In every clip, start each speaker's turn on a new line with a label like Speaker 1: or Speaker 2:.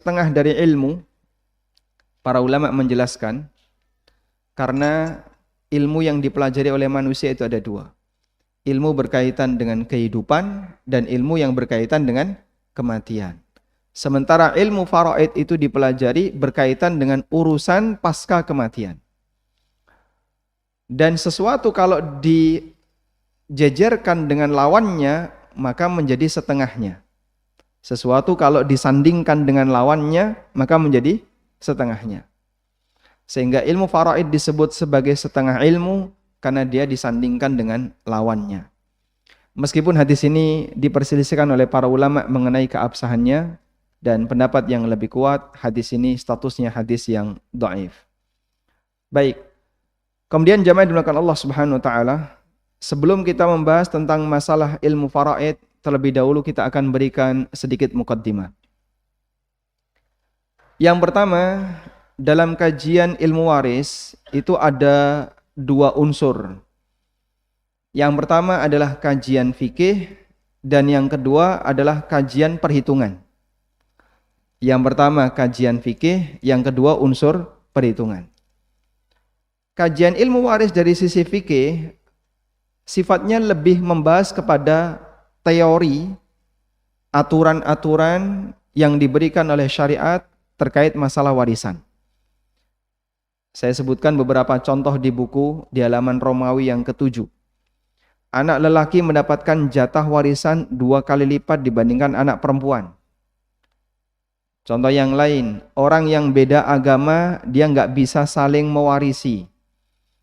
Speaker 1: setengah dari ilmu, para ulama menjelaskan, karena ilmu yang dipelajari oleh manusia itu ada dua. Ilmu berkaitan dengan kehidupan dan ilmu yang berkaitan dengan kematian. Sementara ilmu faraid itu dipelajari berkaitan dengan urusan pasca kematian. Dan sesuatu kalau dijejerkan dengan lawannya, maka menjadi setengahnya. Sesuatu kalau disandingkan dengan lawannya, maka menjadi setengahnya. Sehingga ilmu faraid disebut sebagai setengah ilmu karena dia disandingkan dengan lawannya. Meskipun hadis ini diperselisihkan oleh para ulama mengenai keabsahannya, dan pendapat yang lebih kuat, hadis ini statusnya hadis yang dhaif. Baik. Kemudian jamaah dimuliakan Allah Subhanahu wa taala, sebelum kita membahas tentang masalah ilmu faraid, terlebih dahulu kita akan berikan sedikit mukaddimah. Yang pertama, dalam kajian ilmu waris itu ada dua unsur. Yang pertama adalah kajian fikih dan yang kedua adalah kajian perhitungan. Yang pertama kajian fikih, yang kedua unsur perhitungan. Kajian ilmu waris dari sisi fikih sifatnya lebih membahas kepada teori, aturan-aturan yang diberikan oleh syariat terkait masalah warisan. Saya sebutkan beberapa contoh di buku di halaman Romawi yang ke-7. Anak lelaki mendapatkan jatah warisan 2 kali lipat dibandingkan anak perempuan. Contoh yang lain, orang yang beda agama dia nggak bisa saling mewarisi.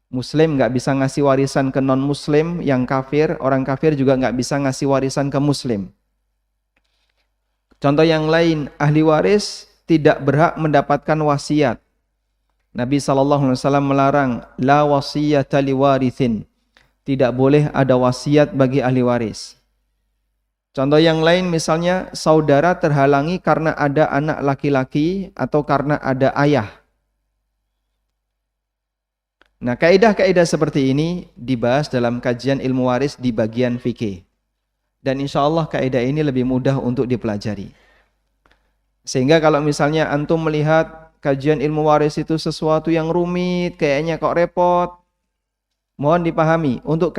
Speaker 1: Muslim nggak bisa ngasih warisan ke non-muslim yang kafir, orang kafir juga nggak bisa ngasih warisan ke muslim. Contoh yang lain, ahli waris tidak berhak mendapatkan wasiat. Nabi SAW melarang, la wasiyata liwarithin. Tidak boleh ada wasiat bagi ahli waris. Contoh yang lain misalnya saudara terhalangi karena ada anak laki-laki atau karena ada ayah. Nah, kaidah-kaidah seperti ini dibahas dalam kajian ilmu waris di bagian fikih. Dan insya Allah kaidah ini lebih mudah untuk dipelajari. Sehingga kalau misalnya antum melihat kajian ilmu waris itu sesuatu yang rumit, kayaknya kok repot, mohon dipahami, untuk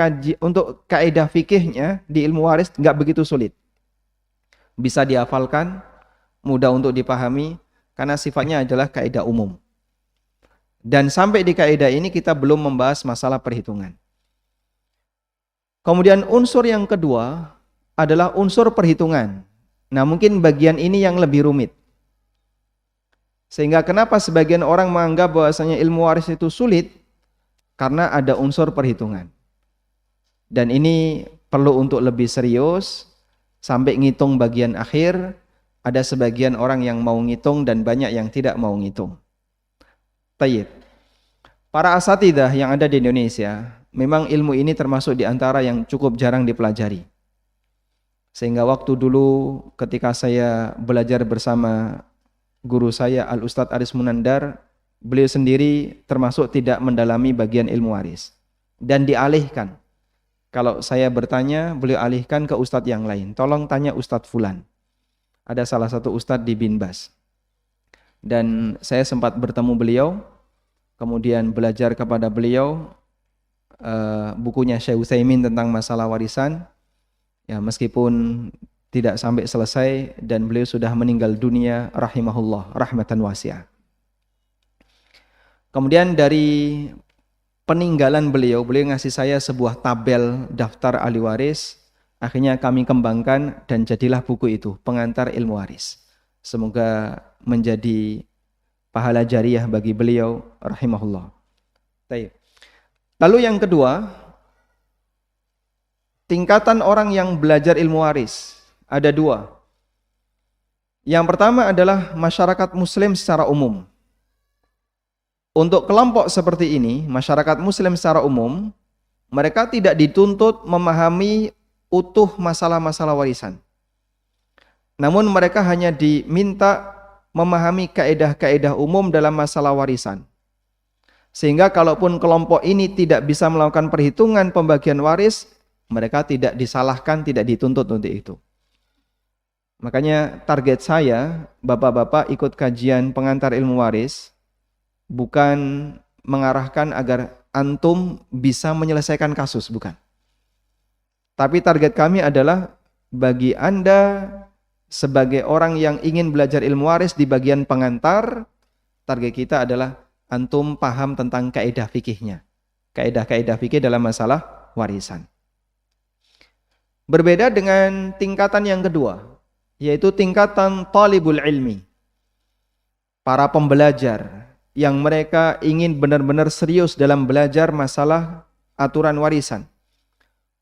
Speaker 1: kaidah fikihnya di ilmu waris nggak begitu sulit. Bisa dihafalkan, mudah untuk dipahami, karena sifatnya adalah kaidah umum. Dan sampai di kaidah ini kita belum membahas masalah perhitungan. Kemudian unsur yang kedua adalah unsur perhitungan. Nah, mungkin bagian ini yang lebih rumit. Sehingga kenapa sebagian orang menganggap bahwasanya ilmu waris itu sulit? Karena ada unsur perhitungan. Dan ini perlu untuk lebih serius, sampai ngitung bagian akhir, ada sebagian orang yang mau ngitung dan banyak yang tidak mau ngitung. Tayyib. Para asatidah yang ada di Indonesia, memang ilmu ini termasuk di antara yang cukup jarang dipelajari. Sehingga waktu dulu ketika saya belajar bersama guru saya Al-Ustadz Aris Munandar, beliau sendiri termasuk tidak mendalami bagian ilmu waris. Dan dialihkan. Kalau saya bertanya, beliau alihkan ke ustadz yang lain. Tolong tanya Ustadz Fulan. Ada salah satu ustadz di Binbas. Dan saya sempat bertemu beliau, kemudian belajar kepada beliau bukunya Syekh Utsaimin tentang masalah warisan. Ya, meskipun tidak sampai selesai dan beliau sudah meninggal dunia rahimahullah rahmatan wasi'ah. Kemudian dari peninggalan beliau ngasih saya sebuah tabel daftar ahli waris. Akhirnya kami kembangkan dan jadilah buku itu, Pengantar Ilmu Waris. Semoga menjadi pahala jariah bagi beliau rahimahullah. Lalu yang kedua, tingkatan orang yang belajar ilmu waris ada dua. Yang pertama adalah masyarakat muslim secara umum. Untuk kelompok seperti ini, masyarakat muslim secara umum, mereka tidak dituntut memahami utuh masalah-masalah warisan. Namun mereka hanya diminta memahami kaidah-kaidah umum dalam masalah warisan. Sehingga kalaupun kelompok ini tidak bisa melakukan perhitungan pembagian waris, mereka tidak disalahkan, tidak dituntut untuk itu. Makanya target saya, bapak-bapak ikut kajian pengantar ilmu waris, bukan mengarahkan agar antum bisa menyelesaikan kasus, bukan. Tapi target kami adalah bagi Anda sebagai orang yang ingin belajar ilmu waris di bagian pengantar, target kita adalah antum paham tentang kaidah fikihnya. Kaidah-kaidah fikih dalam masalah warisan. Berbeda dengan tingkatan yang kedua, yaitu tingkatan talibul ilmi. Para pembelajar yang mereka ingin benar-benar serius dalam belajar masalah aturan warisan.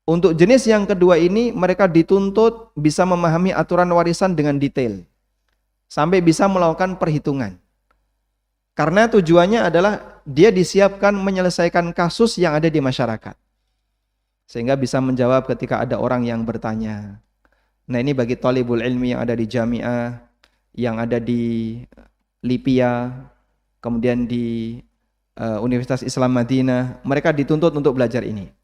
Speaker 1: Untuk jenis yang kedua ini, mereka dituntut bisa memahami aturan warisan dengan detail, sampai bisa melakukan perhitungan. Karena tujuannya adalah dia disiapkan menyelesaikan kasus yang ada di masyarakat. Sehingga bisa menjawab ketika ada orang yang bertanya. Nah, ini bagi talibul ilmi yang ada di Jami'ah, yang ada di Lipia, kemudian di Universitas Islam Madinah, mereka dituntut untuk belajar ini.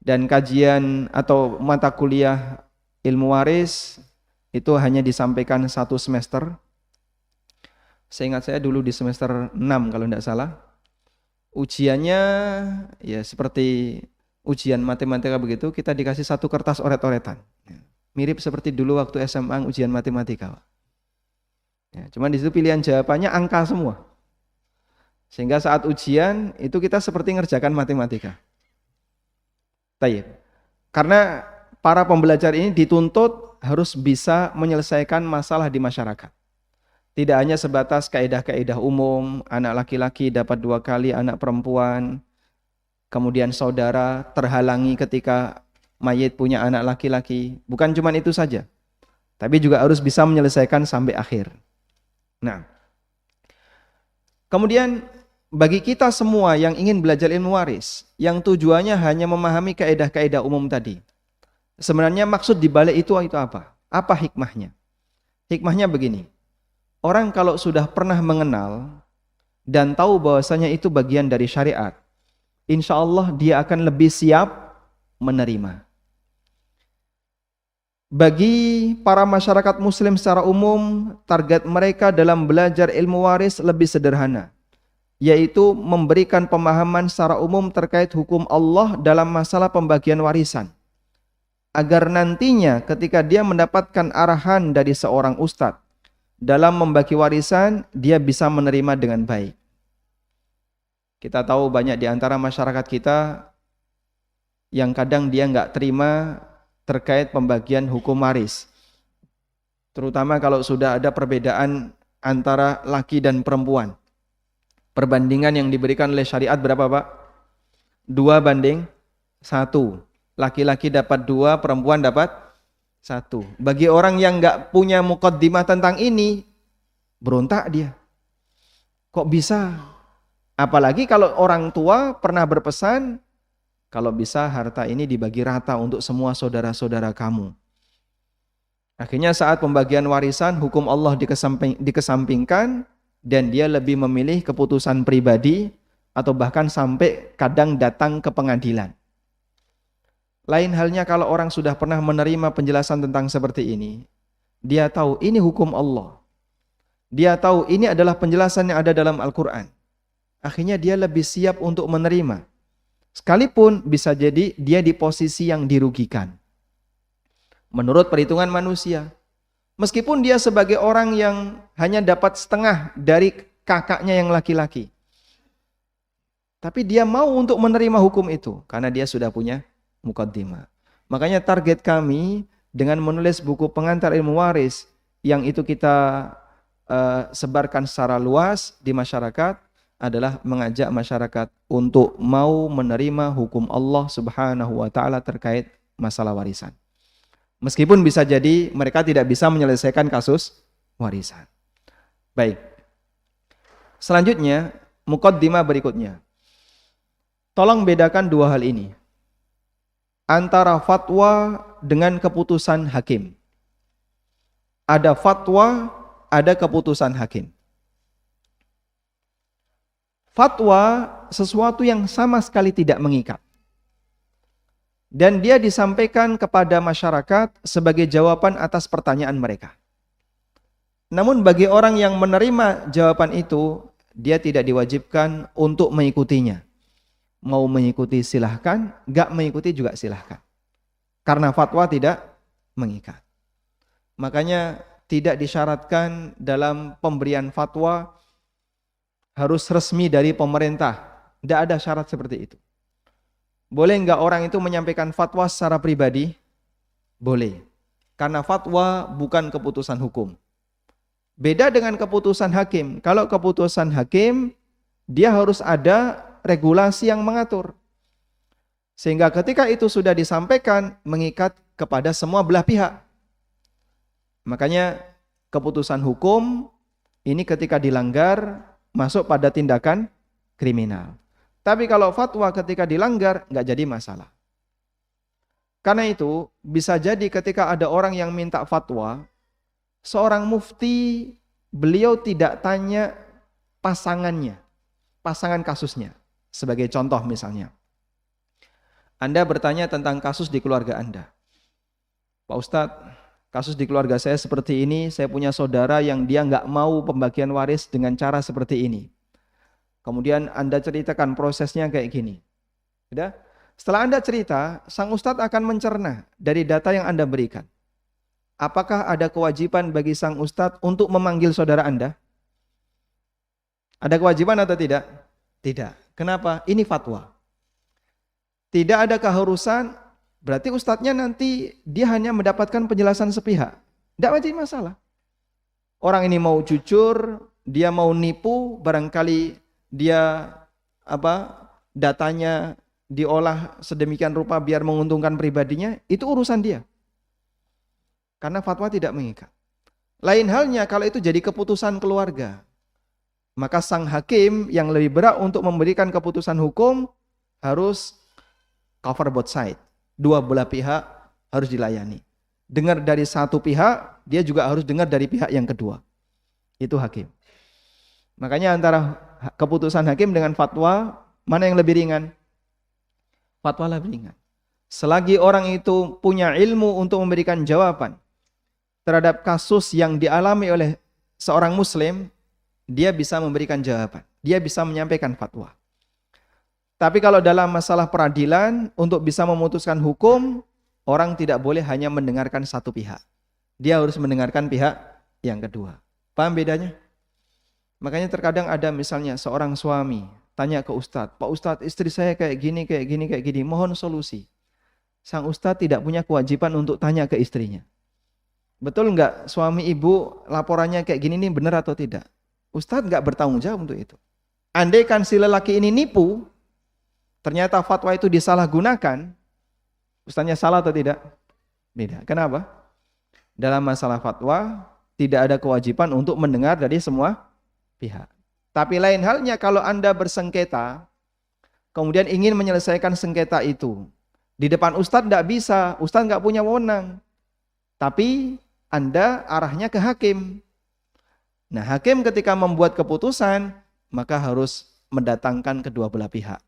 Speaker 1: Dan kajian atau mata kuliah ilmu waris itu hanya disampaikan 1 semester. Seingat saya dulu di semester 6 kalau tidak salah. Ujiannya ya seperti ujian matematika begitu, kita dikasih 1 kertas oret-oretan. Mirip seperti dulu waktu SMA ujian matematika. Ya, cuman di situ pilihan jawabannya angka semua. Sehingga saat ujian itu kita seperti ngerjakan matematika. Tayyib. Karena para pembelajar ini dituntut harus bisa menyelesaikan masalah di masyarakat. Tidak hanya sebatas kaidah-kaidah umum, anak laki-laki dapat 2 kali, anak perempuan, kemudian saudara terhalangi ketika mayit punya anak laki-laki. Bukan cuma itu saja, tapi juga harus bisa menyelesaikan sampai akhir. Nah, kemudian bagi kita semua yang ingin belajar ilmu waris, yang tujuannya hanya memahami kaidah-kaidah umum tadi, sebenarnya maksud dibalik itu apa? Apa hikmahnya? Hikmahnya begini, orang kalau sudah pernah mengenal dan tahu bahwasanya itu bagian dari syariat, insya Allah dia akan lebih siap menerima. Bagi para masyarakat muslim secara umum, target mereka dalam belajar ilmu waris lebih sederhana, yaitu memberikan pemahaman secara umum terkait hukum Allah dalam masalah pembagian warisan. Agar nantinya ketika dia mendapatkan arahan dari seorang ustadz dalam membagi warisan, dia bisa menerima dengan baik. Kita tahu banyak di antara masyarakat kita yang kadang dia nggak terima terkait pembagian hukum waris. Terutama kalau sudah ada perbedaan antara laki dan perempuan. Perbandingan yang diberikan oleh syariat berapa, Pak? 2:1. Laki-laki dapat 2, perempuan dapat 1. Bagi orang yang nggak punya muqaddimah tentang ini, berontak dia. Kok bisa? Apalagi kalau orang tua pernah berpesan, kalau bisa harta ini dibagi rata untuk semua saudara-saudara kamu. Akhirnya saat pembagian warisan, hukum Allah dikesampingkan, dan dia lebih memilih keputusan pribadi atau bahkan sampai kadang datang ke pengadilan. Lain halnya kalau orang sudah pernah menerima penjelasan tentang seperti ini, dia tahu ini hukum Allah. Dia tahu ini adalah penjelasan yang ada dalam Al-Quran. Akhirnya dia lebih siap untuk menerima. Sekalipun bisa jadi dia di posisi yang dirugikan. Menurut perhitungan manusia. Meskipun dia sebagai orang yang hanya dapat setengah dari kakaknya yang laki-laki. Tapi dia mau untuk menerima hukum itu. Karena dia sudah punya muqaddimah. Makanya target kami dengan menulis buku pengantar ilmu waris. Yang itu kita sebarkan secara luas di masyarakat. Adalah mengajak masyarakat untuk mau menerima hukum Allah Subhanahu wa ta'ala terkait masalah warisan. Meskipun bisa jadi mereka tidak bisa menyelesaikan kasus warisan. Baik. Selanjutnya, muqaddimah berikutnya. Tolong bedakan 2 hal ini. Antara fatwa dengan keputusan hakim. Ada fatwa, ada keputusan hakim. Fatwa sesuatu yang sama sekali tidak mengikat. dan dia disampaikan kepada masyarakat sebagai jawaban atas pertanyaan mereka. Namun bagi orang yang menerima jawaban itu, dia tidak diwajibkan untuk mengikutinya. Mau mengikuti silahkan, gak mengikuti juga silahkan. Karena fatwa tidak mengikat. Makanya tidak disyaratkan dalam pemberian fatwa harus resmi dari pemerintah. Tidak ada syarat seperti itu. Boleh enggak orang itu menyampaikan fatwa secara pribadi? Boleh. Karena fatwa bukan keputusan hukum. Beda dengan keputusan hakim. Kalau keputusan hakim, dia harus ada regulasi yang mengatur. Sehingga ketika itu sudah disampaikan, mengikat kepada semua belah pihak. Makanya keputusan hukum ini ketika dilanggar, masuk pada tindakan kriminal. Tapi kalau fatwa ketika dilanggar, nggak jadi masalah. Karena itu, bisa jadi ketika ada orang yang minta fatwa, seorang mufti, beliau tidak tanya pasangannya, pasangan kasusnya. Sebagai contoh misalnya, Anda bertanya tentang kasus di keluarga Anda. Pak Ustadz, kasus di keluarga saya seperti ini, saya punya saudara yang dia nggak mau pembagian waris dengan cara seperti ini. Kemudian Anda ceritakan prosesnya kayak gini. Sudah? Setelah Anda cerita, sang ustadz akan mencerna dari data yang Anda berikan. Apakah ada kewajiban bagi sang ustadz untuk memanggil saudara Anda? Ada kewajiban atau tidak? Tidak. Kenapa? Ini fatwa. Tidak ada keharusan, berarti ustadznya nanti dia hanya mendapatkan penjelasan sepihak. Tidak wajib masalah. Orang ini mau jujur, dia mau nipu, barangkali dia datanya diolah sedemikian rupa biar menguntungkan pribadinya, itu urusan dia. Karena fatwa tidak mengikat. Lain halnya kalau itu jadi keputusan keluarga. Maka sang hakim yang lebih berat untuk memberikan keputusan hukum harus cover both side. Dua belah pihak harus dilayani. Dengar dari satu pihak, dia juga harus dengar dari pihak yang kedua. Itu hakim. Makanya antara keputusan hakim dengan fatwa, mana yang lebih ringan? Fatwa lebih ringan. Selagi orang itu punya ilmu untuk memberikan jawaban terhadap kasus yang dialami oleh seorang muslim, dia bisa memberikan jawaban. Dia bisa menyampaikan fatwa. Tapi kalau dalam masalah peradilan, untuk bisa memutuskan hukum, orang tidak boleh hanya mendengarkan satu pihak. Dia harus mendengarkan pihak yang kedua. Paham bedanya? Makanya terkadang ada misalnya seorang suami tanya ke ustadz, Pak Ustadz, istri saya kayak gini, mohon solusi. Sang ustadz tidak punya kewajiban untuk tanya ke istrinya. Betul enggak suami ibu laporannya kayak gini nih benar atau tidak? Ustadz enggak bertanggung jawab untuk itu. Andaikan si lelaki ini nipu, ternyata fatwa itu disalahgunakan, ustadznya salah atau tidak? Beda. Kenapa? Dalam masalah fatwa, tidak ada kewajiban untuk mendengar dari semua pihak. Tapi lain halnya kalau Anda bersengketa, kemudian ingin menyelesaikan sengketa itu. Di depan ustadz tidak bisa, ustadz nggak punya wewenang. Tapi Anda arahnya ke hakim. Nah, hakim ketika membuat keputusan, maka harus mendatangkan kedua belah pihak.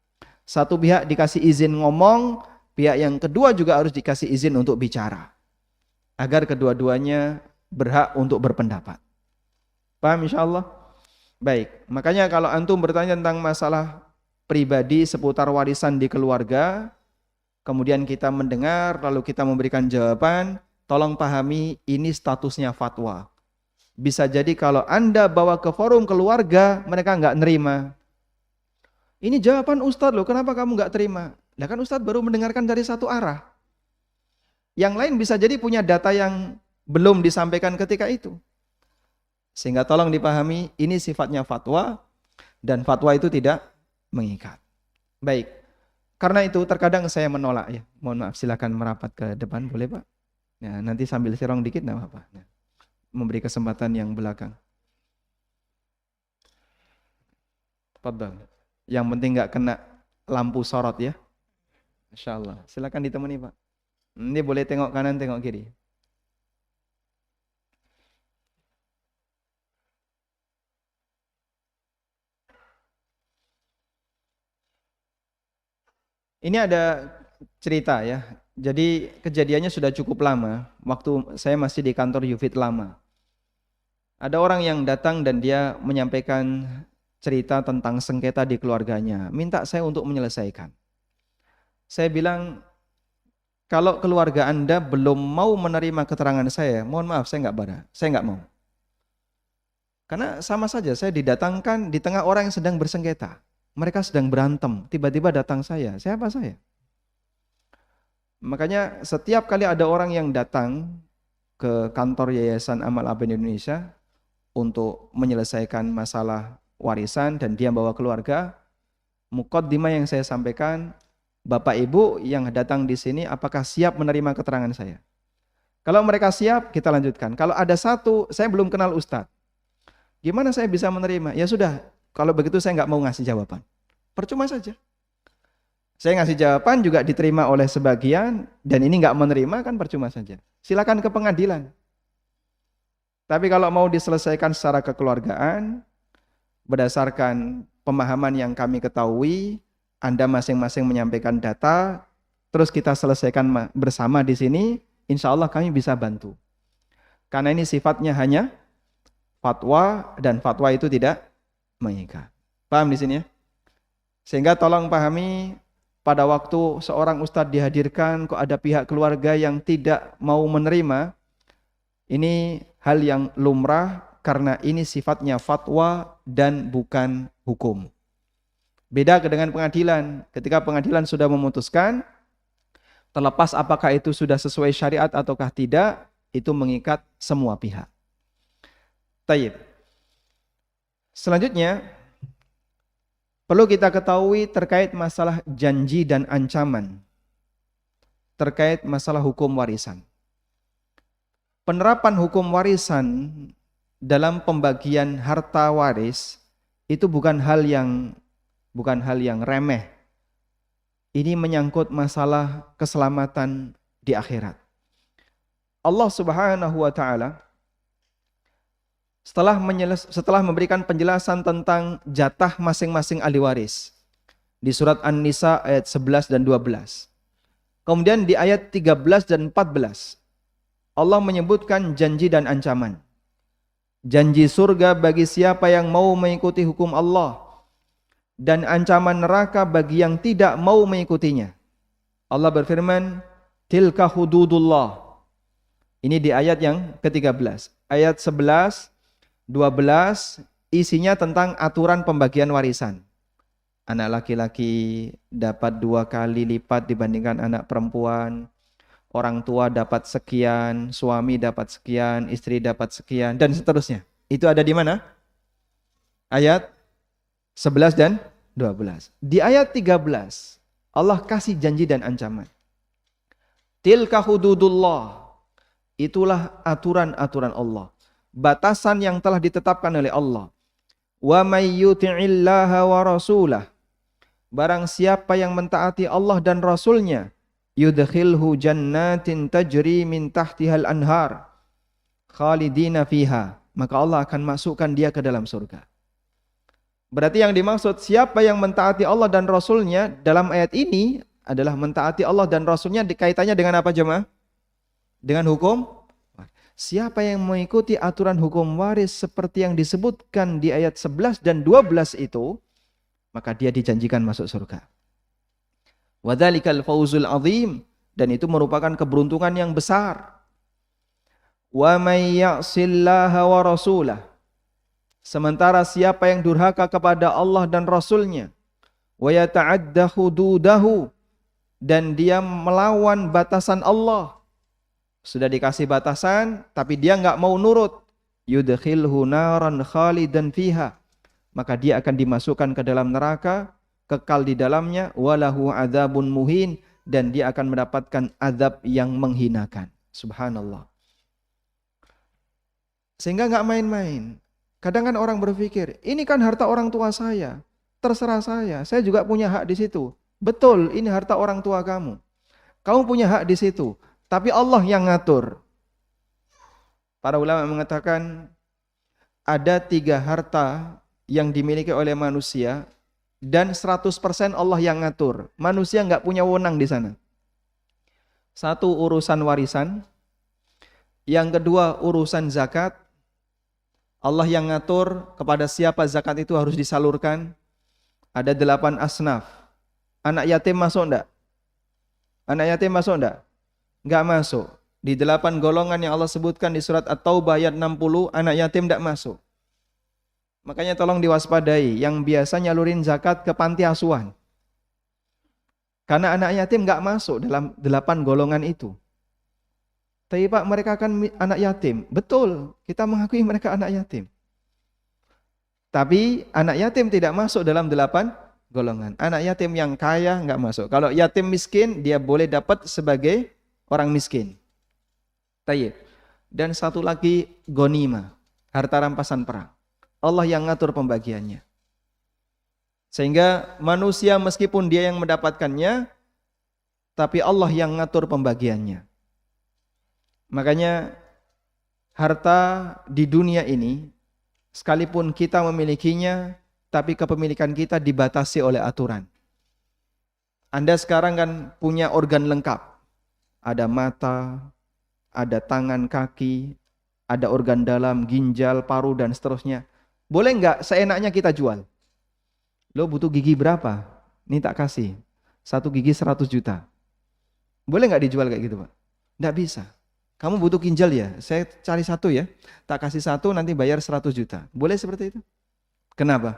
Speaker 1: Satu pihak dikasih izin ngomong, pihak yang kedua juga harus dikasih izin untuk bicara. Agar kedua-duanya berhak untuk berpendapat. Paham insyaallah? Baik, makanya kalau antum bertanya tentang masalah pribadi seputar warisan di keluarga, kemudian kita mendengar, lalu kita memberikan jawaban, tolong pahami ini statusnya fatwa. Bisa jadi kalau Anda bawa ke forum keluarga, mereka nggak nerima. Ini jawaban Ustadz loh, kenapa kamu nggak terima? Nah kan Ustadz baru mendengarkan dari satu arah. Yang lain bisa jadi punya data yang belum disampaikan ketika itu. Sehingga tolong dipahami, ini sifatnya fatwa, dan fatwa itu tidak mengikat. Baik, karena itu terkadang saya menolak ya. Mohon maaf, silakan merapat ke depan, boleh Pak? Ya, nanti sambil serong dikit, nah apa? Nah, memberi kesempatan yang belakang. Fadhal. Yang penting nggak kena lampu sorot ya. Masya Allah. Silakan ditemani Pak. Ini boleh tengok kanan, tengok kiri. Ini ada cerita ya. Jadi kejadiannya sudah cukup lama, waktu saya masih di kantor Yufid lama. Ada orang yang datang dan dia menyampaikan cerita tentang sengketa di keluarganya, minta saya untuk menyelesaikan. Saya bilang, kalau keluarga Anda belum mau menerima keterangan saya, mohon maaf, saya nggak mau. Karena sama saja, saya didatangkan di tengah orang yang sedang bersengketa. Mereka sedang berantem, tiba-tiba datang saya, siapa saya? Makanya setiap kali ada orang yang datang ke kantor Yayasan Amal Aben Indonesia untuk menyelesaikan masalah warisan dan dia bawa keluarga, muqaddimah yang saya sampaikan, Bapak Ibu yang datang di sini apakah siap menerima keterangan saya? Kalau mereka siap, kita lanjutkan. Kalau ada satu, saya belum kenal Ustadz, gimana saya bisa menerima? Ya sudah, kalau begitu saya nggak mau ngasih jawaban. Percuma saja. Saya ngasih jawaban juga diterima oleh sebagian, dan ini nggak menerima kan percuma saja. Silakan ke pengadilan. Tapi kalau mau diselesaikan secara kekeluargaan, berdasarkan pemahaman yang kami ketahui, Anda masing-masing menyampaikan data, terus kita selesaikan bersama di sini, insya Allah kami bisa bantu. Karena ini sifatnya hanya fatwa, dan fatwa itu tidak mengikat. Paham di sini ya? Sehingga tolong pahami, pada waktu seorang ustadz dihadirkan, kok ada pihak keluarga yang tidak mau menerima, ini hal yang lumrah karena ini sifatnya fatwa dan bukan hukum. Beda dengan pengadilan. Ketika pengadilan sudah memutuskan, terlepas apakah itu sudah sesuai syariat ataukah tidak, itu mengikat semua pihak. Taib. Selanjutnya, perlu kita ketahui terkait masalah janji dan ancaman, terkait masalah hukum warisan. Penerapan hukum warisan dalam pembagian harta waris itu bukan hal yang remeh. Ini menyangkut masalah keselamatan di akhirat. Allah Subhanahu wa taala setelah memberikan penjelasan tentang jatah masing-masing ahli waris di surat An-Nisa ayat 11 dan 12. Kemudian di ayat 13 dan 14 Allah menyebutkan janji dan ancaman. Janji surga bagi siapa yang mau mengikuti hukum Allah, dan ancaman neraka bagi yang tidak mau mengikutinya. Allah berfirman, tilka hududullah. Ini di ayat yang ke-13. Ayat 11, 12 isinya tentang aturan pembagian warisan. Anak laki-laki dapat 2 kali lipat dibandingkan anak perempuan. Orang tua dapat sekian, suami dapat sekian, istri dapat sekian, dan seterusnya. Itu ada di mana? Ayat 11 dan 12. Di ayat 13, Allah kasih janji dan ancaman. Tilka hududullah. Itulah aturan-aturan Allah. Batasan yang telah ditetapkan oleh Allah. Wa may yuti'illaha wa rasulah. Barang siapa yang mentaati Allah dan Rasulnya, yudkhilhu jannatin tajri min tahtihal anhar khalidina fiha, maka Allah akan masukkan dia ke dalam surga. Berarti yang dimaksud siapa yang mentaati Allah dan Rasulnya dalam ayat ini adalah mentaati Allah dan Rasulnya, dikaitannya dengan apa jemaah? Dengan hukum. Siapa yang mengikuti aturan hukum waris seperti yang disebutkan di ayat 11 dan 12 itu, maka dia dijanjikan masuk surga. Wadzalikal fawzul azim, dan itu merupakan keberuntungan yang besar. Wa may ya'sillaha wa rasulah. Sementara siapa yang durhaka kepada Allah dan Rasulnya, wa yata'adda hududahu, dan dia melawan batasan Allah. Sudah dikasih batasan, tapi dia nggak mau nurut. Yudkhilhu naran khalidan fiha. Maka dia akan dimasukkan ke dalam neraka, kekal di dalamnya. Walahu adzabun muhin. Dan dia akan mendapatkan azab yang menghinakan. Subhanallah. Sehingga nggak main-main. Kadang kan orang berpikir, ini kan harta orang tua saya. Terserah saya juga punya hak di situ. Betul, ini harta orang tua kamu. Kamu punya hak di situ. Tapi Allah yang ngatur. Para ulama mengatakan ada 3 harta yang dimiliki oleh manusia dan 100% Allah yang ngatur. Manusia nggak punya wewenang di sana. Satu, urusan warisan. Yang kedua, urusan zakat. Allah yang ngatur kepada siapa zakat itu harus disalurkan. Ada 8 asnaf. Anak yatim masuk enggak? Anak yatim masuk enggak? Enggak masuk. Di 8 golongan yang Allah sebutkan di surat At-Taubah ayat 60, anak yatim enggak masuk. Makanya tolong diwaspadai yang biasa nyalurin zakat ke panti asuhan. Karena anak yatim enggak masuk dalam 8 golongan itu. Tapi Pak, mereka kan anak yatim. Betul, kita mengakui mereka anak yatim. Tapi anak yatim tidak masuk dalam 8 golongan. Anak yatim yang kaya enggak masuk. Kalau yatim miskin, dia boleh dapat sebagai orang miskin. Tayyib. Dan satu lagi, ghanimah, harta rampasan perang. Allah yang ngatur pembagiannya. Sehingga manusia meskipun dia yang mendapatkannya, tapi Allah yang ngatur pembagiannya. Makanya harta di dunia ini, sekalipun kita memilikinya, tapi kepemilikan kita dibatasi oleh aturan. Anda sekarang kan punya organ lengkap. Ada mata, ada tangan, kaki, ada organ dalam, ginjal, paru, dan seterusnya. Boleh nggak seenaknya kita jual? Lo butuh gigi berapa? Ini tak kasih. 1 gigi 100 juta. Boleh nggak dijual kayak gitu Pak? Nggak bisa. Kamu butuh ginjal ya? Saya cari 1 ya. Tak kasih 1 nanti bayar 100 juta. Boleh seperti itu? Kenapa?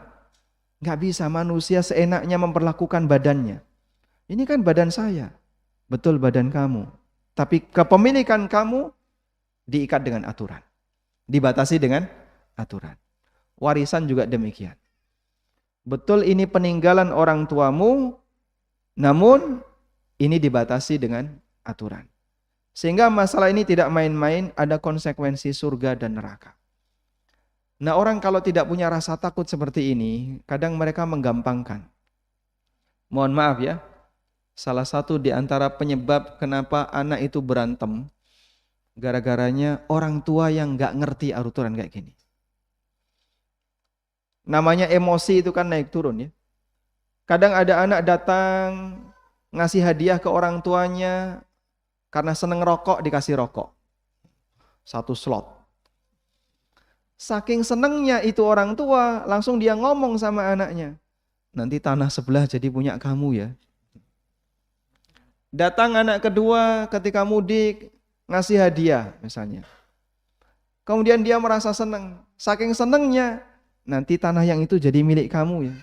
Speaker 1: Nggak bisa manusia seenaknya memperlakukan badannya. Ini kan badan saya. Betul badan kamu. Tapi kepemilikan kamu diikat dengan aturan. Dibatasi dengan aturan. Warisan juga demikian. Betul ini peninggalan orang tuamu, namun ini dibatasi dengan aturan. Sehingga masalah ini tidak main-main, ada konsekuensi surga dan neraka. Nah, orang kalau tidak punya rasa takut seperti ini, kadang mereka menggampangkan. Mohon maaf ya, salah satu di antara penyebab kenapa anak itu berantem, gara-garanya orang tua yang nggak ngerti aturan kayak gini. Namanya emosi itu kan naik turun ya. Kadang ada anak datang, ngasih hadiah ke orang tuanya, karena seneng rokok dikasih rokok. 1 slot. Saking senengnya itu orang tua, langsung dia ngomong sama anaknya. Nanti tanah sebelah jadi punya kamu ya. Datang anak kedua ketika mudik, ngasih hadiah misalnya. Kemudian dia merasa seneng. Saking senengnya, nanti tanah yang itu jadi milik kamu ya.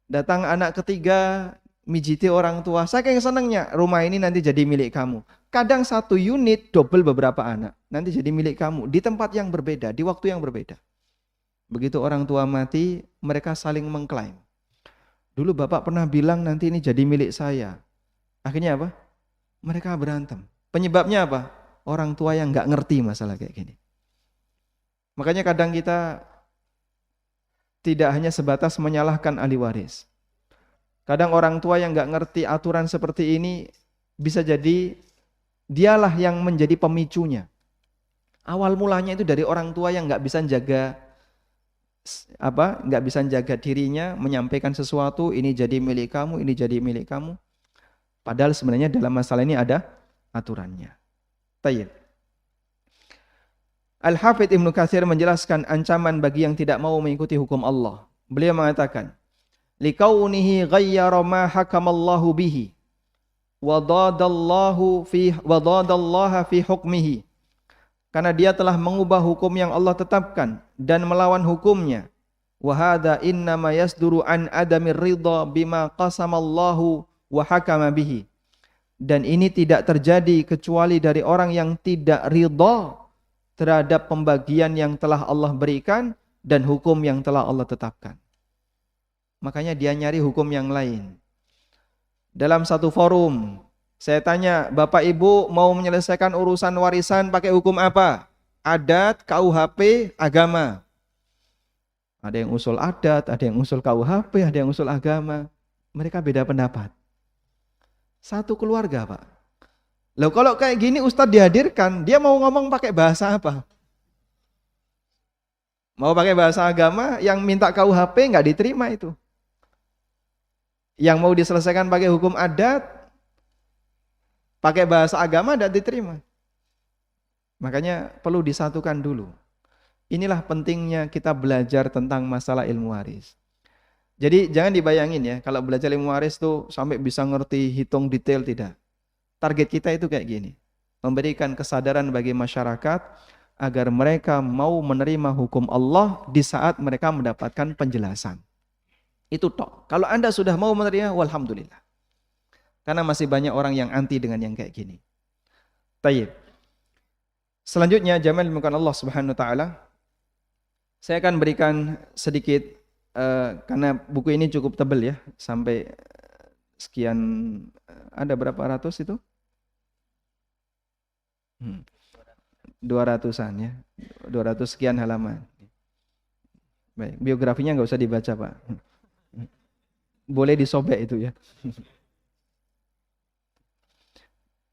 Speaker 1: Datang anak ketiga, mijiti orang tua, saking senangnya rumah ini nanti jadi milik kamu. Kadang 1 unit double beberapa anak, nanti jadi milik kamu di tempat yang berbeda, di waktu yang berbeda. Begitu orang tua mati, mereka saling mengklaim. Dulu bapak pernah bilang nanti ini jadi milik saya. Akhirnya apa? Mereka berantem. Penyebabnya apa? Orang tua yang nggak ngerti masalah kayak gini. Makanya kadang kita tidak hanya sebatas menyalahkan ahli waris. Kadang orang tua yang nggak ngerti aturan seperti ini bisa jadi dialah yang menjadi pemicunya. Awal mulanya itu dari orang tua yang nggak bisa jaga nggak bisa jaga dirinya, menyampaikan sesuatu ini jadi milik kamu, ini jadi milik kamu. Padahal sebenarnya dalam masalah ini ada aturannya. Tayyib. Al-Hafidz Ibnu Katsir menjelaskan ancaman bagi yang tidak mau mengikuti hukum Allah. Beliau mengatakan, likaunihi ghayyara ma hakamallahu bihi wa dadallaha fi hukmihi. Karena dia telah mengubah hukum yang Allah tetapkan dan melawan hukumnya. Wa hadza innama yasduru an adamir ridha bima qasamallahu wa hakama bihi. Dan ini tidak terjadi kecuali dari orang yang tidak ridha terhadap pembagian yang telah Allah berikan dan hukum yang telah Allah tetapkan. Makanya dia nyari hukum yang lain. Dalam satu forum, saya tanya, Bapak Ibu mau menyelesaikan urusan warisan pakai hukum apa? Adat, KUHP, agama. Ada yang usul adat, ada yang usul KUHP, ada yang usul agama. Mereka beda pendapat. Satu keluarga, Pak. Loh kalau kayak gini Ustadz dihadirkan, dia mau ngomong pakai bahasa apa? Mau pakai bahasa agama, yang minta KUHP nggak diterima itu. Yang mau diselesaikan pakai hukum adat, Pakai bahasa agama tidak diterima. Makanya perlu disatukan dulu. Inilah pentingnya kita belajar tentang masalah ilmu waris. Jadi jangan dibayangin ya, kalau belajar ilmu waris tuh sampai bisa ngerti hitung detail, tidak. Target kita itu kayak gini. Memberikan kesadaran bagi masyarakat agar mereka mau menerima hukum Allah di saat mereka mendapatkan penjelasan. Itu toh. Kalau Anda sudah mau menerima, walhamdulillah. Karena masih banyak orang yang anti dengan yang kayak gini. Tayyib. Selanjutnya, jamaah dimulakan Allah Subhanahu wa taala. Saya akan berikan sedikit karena buku ini cukup tebal ya, sampai sekian, ada berapa ratus itu? 200-an ya. 200 sekian halaman. Baik, biografinya nggak usah dibaca, Pak. Boleh disobek itu ya.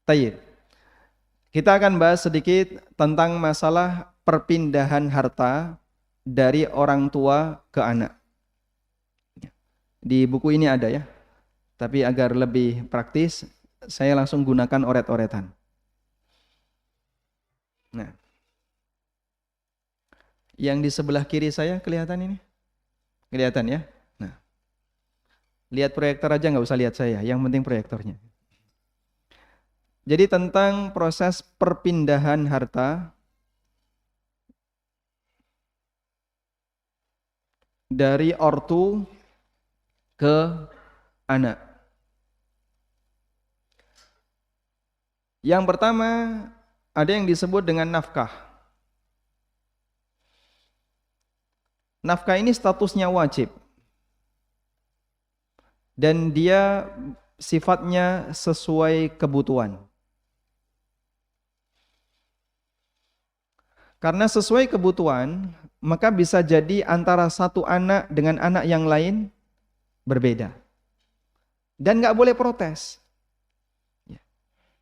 Speaker 1: Tayyib. Kita akan bahas sedikit tentang masalah perpindahan harta dari orang tua ke anak. Di buku ini ada ya. Tapi agar lebih praktis, saya langsung gunakan oret-oretan. Nah. Yang di sebelah kiri saya kelihatan ini? Kelihatan ya? Nah. Lihat proyektor aja, nggak usah lihat saya, yang penting proyektornya. Jadi tentang proses perpindahan harta dari ortu ke anak. Yang pertama ada yang disebut dengan nafkah. Nafkah ini statusnya wajib. Dan dia sifatnya sesuai kebutuhan. Karena sesuai kebutuhan, maka bisa jadi antara satu anak dengan anak yang lain berbeda. Dan nggak boleh protes.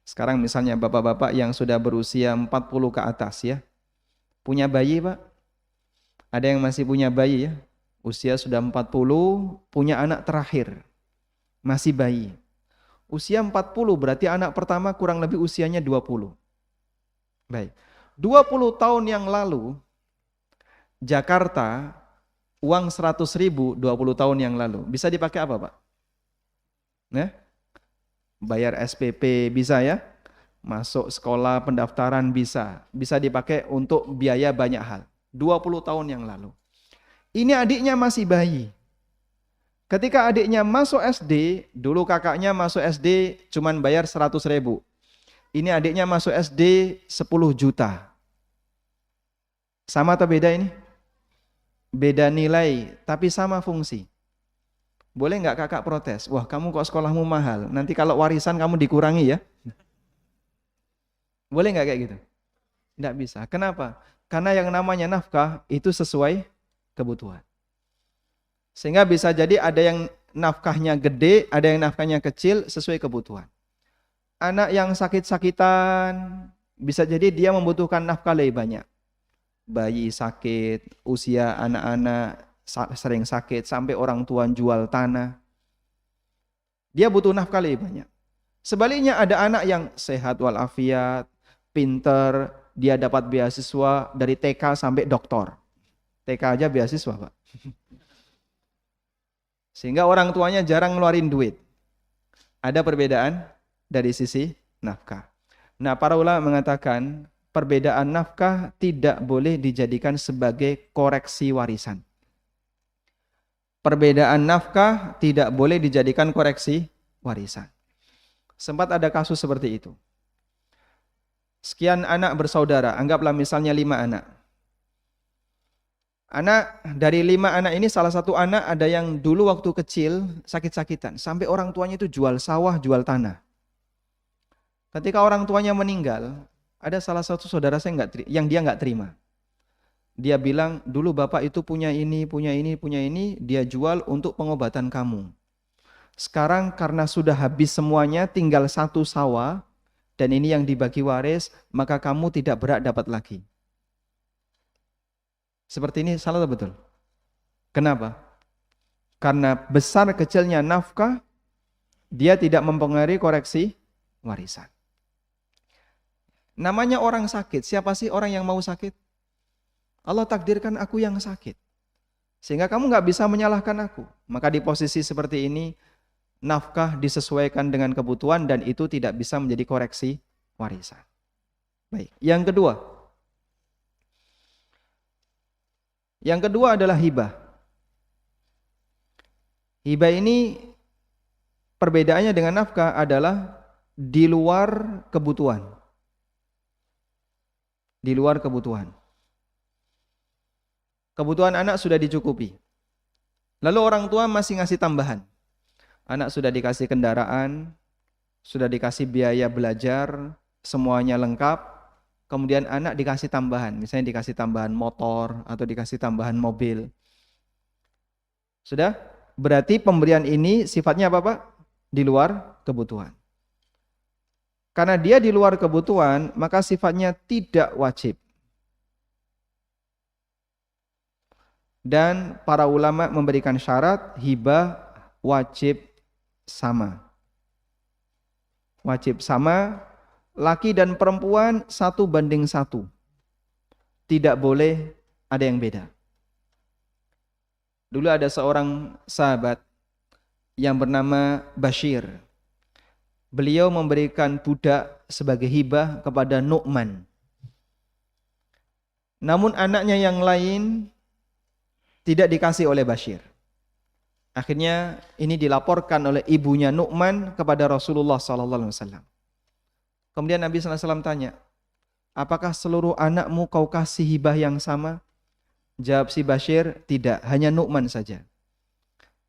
Speaker 1: Sekarang misalnya bapak-bapak yang sudah berusia 40 ke atas ya, punya bayi Pak. Ada yang masih punya bayi ya, usia sudah 40, punya anak terakhir, masih bayi. Usia 40 berarti anak pertama kurang lebih usianya 20. Baik. 20 tahun yang lalu, Jakarta, uang 100.000 20 tahun yang lalu, bisa dipakai apa Pak? Nah, bayar SPP bisa ya, masuk sekolah pendaftaran bisa dipakai untuk biaya banyak hal. 20 tahun yang lalu. Ini adiknya masih bayi. Ketika adiknya masuk SD, dulu kakaknya masuk SD cuman bayar 100.000. Ini adiknya masuk SD 10 juta. Sama atau beda ini? Beda nilai, tapi sama fungsi. Boleh nggak kakak protes? Wah, kamu kok sekolahmu mahal, nanti kalau warisan kamu dikurangi ya? Boleh nggak kayak gitu? Nggak bisa. Kenapa? Karena yang namanya nafkah itu sesuai kebutuhan. Sehingga bisa jadi ada yang nafkahnya gede, ada yang nafkahnya kecil sesuai kebutuhan. Anak yang sakit-sakitan, bisa jadi dia membutuhkan nafkah lebih banyak. Bayi sakit, usia anak-anak sering sakit, sampai orang tua jual tanah. Dia butuh nafkah lebih banyak. Sebaliknya ada anak yang sehat walafiat, pinter, dia dapat beasiswa dari TK sampai doktor. TK aja beasiswa Pak. Sehingga orang tuanya jarang ngeluarin duit. Ada perbedaan dari sisi nafkah. Nah, para ulama mengatakan perbedaan nafkah tidak boleh dijadikan sebagai koreksi warisan. Perbedaan nafkah tidak boleh dijadikan koreksi warisan. Sempat ada kasus seperti itu. Sekian anak bersaudara, anggaplah misalnya 5 anak. Anak dari 5 anak ini salah satu anak ada yang dulu waktu kecil sakit-sakitan. Sampai orang tuanya itu jual sawah, jual tanah. Ketika orang tuanya meninggal, ada salah satu saudara saya yang dia nggak terima. Dia bilang, dulu bapak itu punya ini, dia jual untuk pengobatan kamu. Sekarang karena sudah habis semuanya, tinggal satu sawah, dan ini yang dibagi waris, maka kamu tidak berhak dapat lagi. Seperti ini salah atau betul? Kenapa? Karena besar kecilnya nafkah, dia tidak mempengaruhi koreksi warisan. Namanya orang sakit, siapa sih orang yang mau sakit? Allah takdirkan aku yang sakit. Sehingga kamu nggak bisa menyalahkan aku. Maka di posisi seperti ini, nafkah disesuaikan dengan kebutuhan dan itu tidak bisa menjadi koreksi warisan. Baik, yang kedua. Yang kedua adalah hibah. Hibah ini perbedaannya dengan nafkah adalah di luar kebutuhan. Di luar kebutuhan. Kebutuhan anak sudah dicukupi. Lalu orang tua masih ngasih tambahan. Anak sudah dikasih kendaraan, sudah dikasih biaya belajar, semuanya lengkap. Kemudian anak dikasih tambahan, misalnya dikasih tambahan motor atau dikasih tambahan mobil. Sudah? Berarti pemberian ini sifatnya apa, Pak? Di luar kebutuhan. Karena dia di luar kebutuhan, maka sifatnya tidak wajib. Dan para ulama memberikan syarat hibah wajib sama. Wajib sama, laki dan perempuan 1:1. Tidak boleh ada yang beda. Dulu ada seorang sahabat yang bernama Bashir. Beliau memberikan budak sebagai hibah kepada Nu'man. Namun anaknya yang lain tidak dikasih oleh Bashir. Akhirnya ini dilaporkan oleh ibunya Nu'man kepada Rasulullah SAW. Kemudian Nabi SAW tanya, apakah seluruh anakmu kau kasih hibah yang sama? Jawab si Bashir, tidak, hanya Nu'man saja.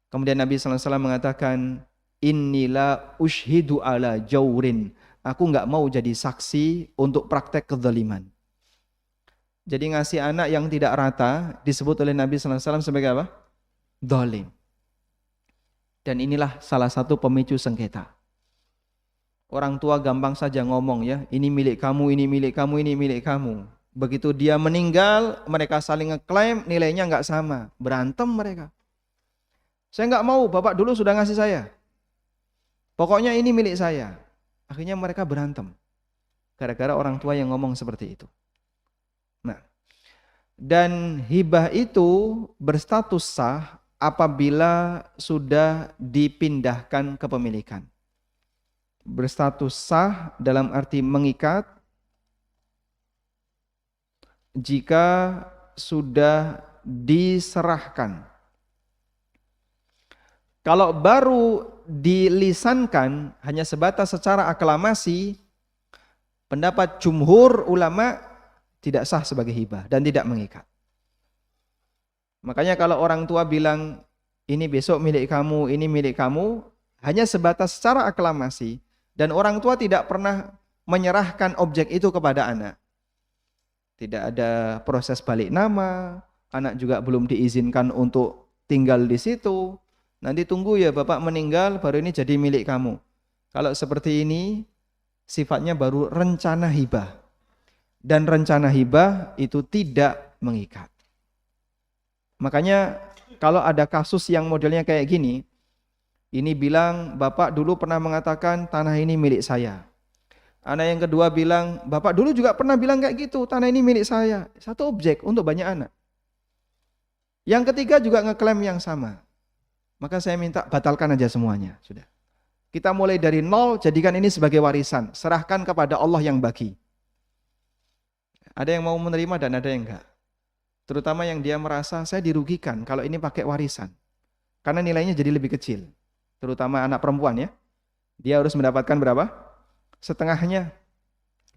Speaker 1: Kemudian Nabi SAW mengatakan, innila ushhidu ala jaurin. Aku enggak mau jadi saksi untuk praktek kezaliman. Jadi ngasih anak yang tidak rata disebut oleh Nabi SAW sebagai apa? Zalim. Dan inilah salah satu pemicu sengketa. Orang tua gampang saja ngomong ya, ini milik kamu, ini milik kamu, ini milik kamu. Begitu dia meninggal, mereka saling ngeklaim, nilainya nggak sama. Berantem mereka. Saya nggak mau, bapak dulu sudah ngasih saya. Pokoknya ini milik saya. Akhirnya mereka berantem. Gara-gara orang tua yang ngomong seperti itu. Nah, dan hibah itu berstatus sah apabila sudah dipindahkan kepemilikan. Berstatus sah dalam arti mengikat jika sudah diserahkan. Kalau baru dilisankan hanya sebatas secara aklamasi, pendapat jumhur ulama tidak sah sebagai hibah dan tidak mengikat. Makanya kalau orang tua bilang ini besok milik kamu, ini milik kamu, hanya sebatas secara aklamasi dan orang tua tidak pernah menyerahkan objek itu kepada anak. Tidak ada proses balik nama, anak juga belum diizinkan untuk tinggal di situ. Nanti tunggu ya bapak meninggal baru ini jadi milik kamu. Kalau seperti ini sifatnya baru rencana hibah. Dan rencana hibah itu tidak mengikat. Makanya kalau ada kasus yang modelnya kayak gini, ini bilang bapak dulu pernah mengatakan tanah ini milik saya. Anak yang kedua bilang bapak dulu juga pernah bilang kayak gitu, tanah ini milik saya. Satu objek untuk banyak anak. Yang ketiga juga ngeklaim yang sama. Maka saya minta batalkan aja semuanya. Sudah. Kita mulai dari nol, jadikan ini sebagai warisan. Serahkan kepada Allah yang bagi. Ada yang mau menerima dan ada yang enggak. Terutama yang dia merasa saya dirugikan kalau ini pakai warisan. Karena nilainya jadi lebih kecil. Terutama anak perempuan ya. Dia harus mendapatkan berapa? Setengahnya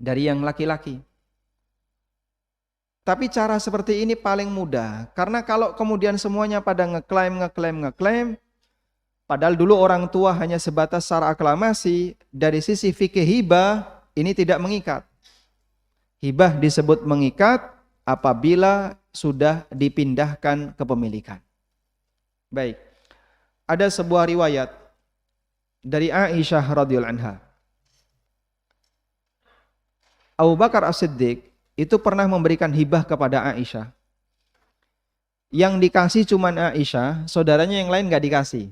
Speaker 1: dari yang laki-laki. Tapi cara seperti ini paling mudah. Karena kalau kemudian semuanya pada ngeklaim. Padahal dulu orang tua hanya sebatas secara aklamasi. Dari sisi fikih hibah ini tidak mengikat. Hibah disebut mengikat apabila sudah dipindahkan kepemilikan. Baik. Ada sebuah riwayat dari Aisyah radhiyallahu anha. Abu Bakar As-Siddiq itu pernah memberikan hibah kepada Aisyah. Yang dikasih cuma Aisyah, saudaranya yang lain enggak dikasih.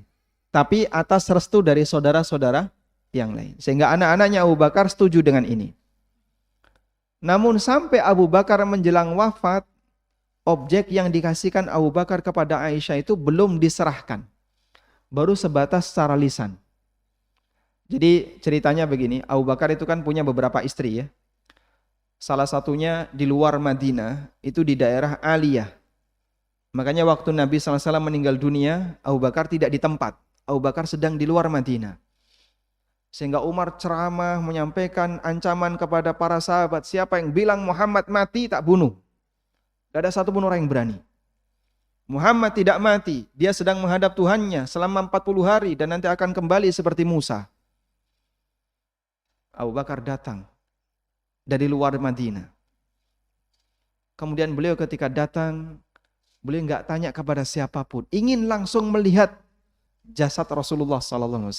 Speaker 1: Tapi atas restu dari saudara-saudara yang lain. Sehingga anak-anaknya Abu Bakar setuju dengan ini. Namun sampai Abu Bakar menjelang wafat, objek yang dikasihkan Abu Bakar kepada Aisyah itu belum diserahkan. Baru sebatas secara lisan. Jadi ceritanya begini, Abu Bakar itu kan punya beberapa istri ya. Salah satunya di luar Madinah, itu di daerah Aliyah. Makanya waktu Nabi SAW meninggal dunia, Abu Bakar tidak di tempat. Abu Bakar sedang di luar Madinah. Sehingga Umar ceramah menyampaikan ancaman kepada para sahabat, siapa yang bilang Muhammad mati tak bunuh. Tidak ada satupun orang yang berani. Muhammad tidak mati, dia sedang menghadap Tuhannya selama 40 hari dan nanti akan kembali seperti Musa. Abu Bakar datang dari luar Madinah. Kemudian beliau ketika datang, beliau nggak tanya kepada siapapun, ingin langsung melihat jasad Rasulullah SAW.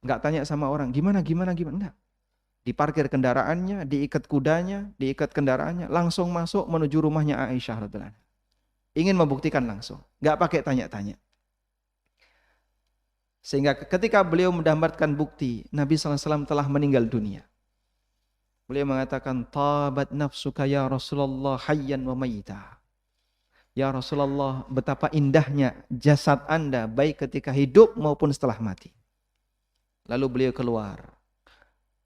Speaker 1: Nggak tanya sama orang, gimana, enggak. Diparkir kendaraannya, diikat kudanya, diikat kendaraannya, langsung masuk menuju rumahnya Aisyah radhiyallahu anha. Ingin membuktikan langsung, nggak pakai tanya-tanya. Sehingga ketika beliau mendapatkan bukti, Nabi SAW telah meninggal dunia. Beliau mengatakan, tabat nafsuka ya Rasulullah hayyan wa mayyita. Ya Rasulullah, betapa indahnya jasad Anda baik ketika hidup maupun setelah mati. Lalu beliau keluar.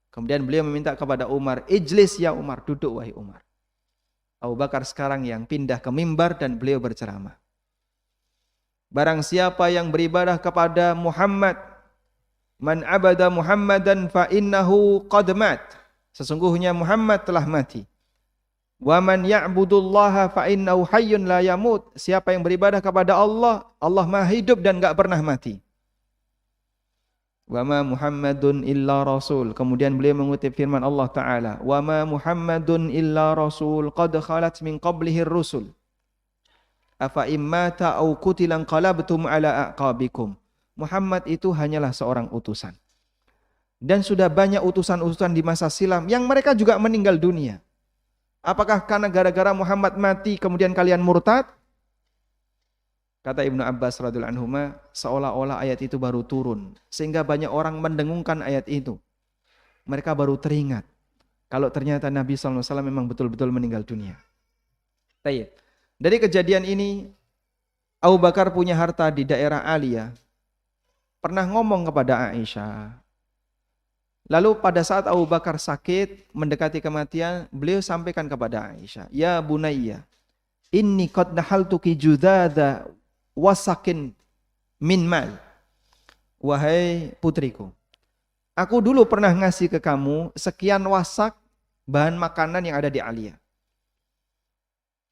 Speaker 1: Kemudian beliau meminta kepada Umar, ijlis ya Umar, duduk wahai Umar. Abu Bakar sekarang yang pindah ke mimbar dan beliau berceramah. Barang siapa yang beribadah kepada Muhammad, man abada Muhammadan fa innahu qad mat. Sesungguhnya Muhammad telah mati. Wa man ya'budullaha fa innahu hayyun la yamut. Siapa yang beribadah kepada Allah, Allah Maha hidup dan enggak pernah mati. Wa ma Muhammadun illa rasul. Kemudian beliau mengutip firman Allah Ta'ala. Wa ma Muhammadun illa rasul qad khalat min qablihi rusul. Afa immata au qutilan qalabtum ala aqabikum. Muhammad itu hanyalah seorang utusan. Dan sudah banyak utusan-utusan di masa silam yang mereka juga meninggal dunia. Apakah karena gara-gara Muhammad mati kemudian kalian murtad? Kata Ibnu Abbas radhiyallahu anhu, seolah-olah ayat itu baru turun sehingga banyak orang mendengungkan ayat itu. Mereka baru teringat kalau ternyata Nabi SAW memang betul-betul meninggal dunia. Baik. Dari kejadian ini, Abu Bakar punya harta di daerah Aliyah. Pernah ngomong kepada Aisyah. Lalu pada saat Abu Bakar sakit, mendekati kematian, beliau sampaikan kepada Aisyah, ya bunayya, inni qad nahaltuki judada wasakin min mal. Wahai putriku, aku dulu pernah ngasih ke kamu sekian wasak bahan makanan yang ada di Aliyah.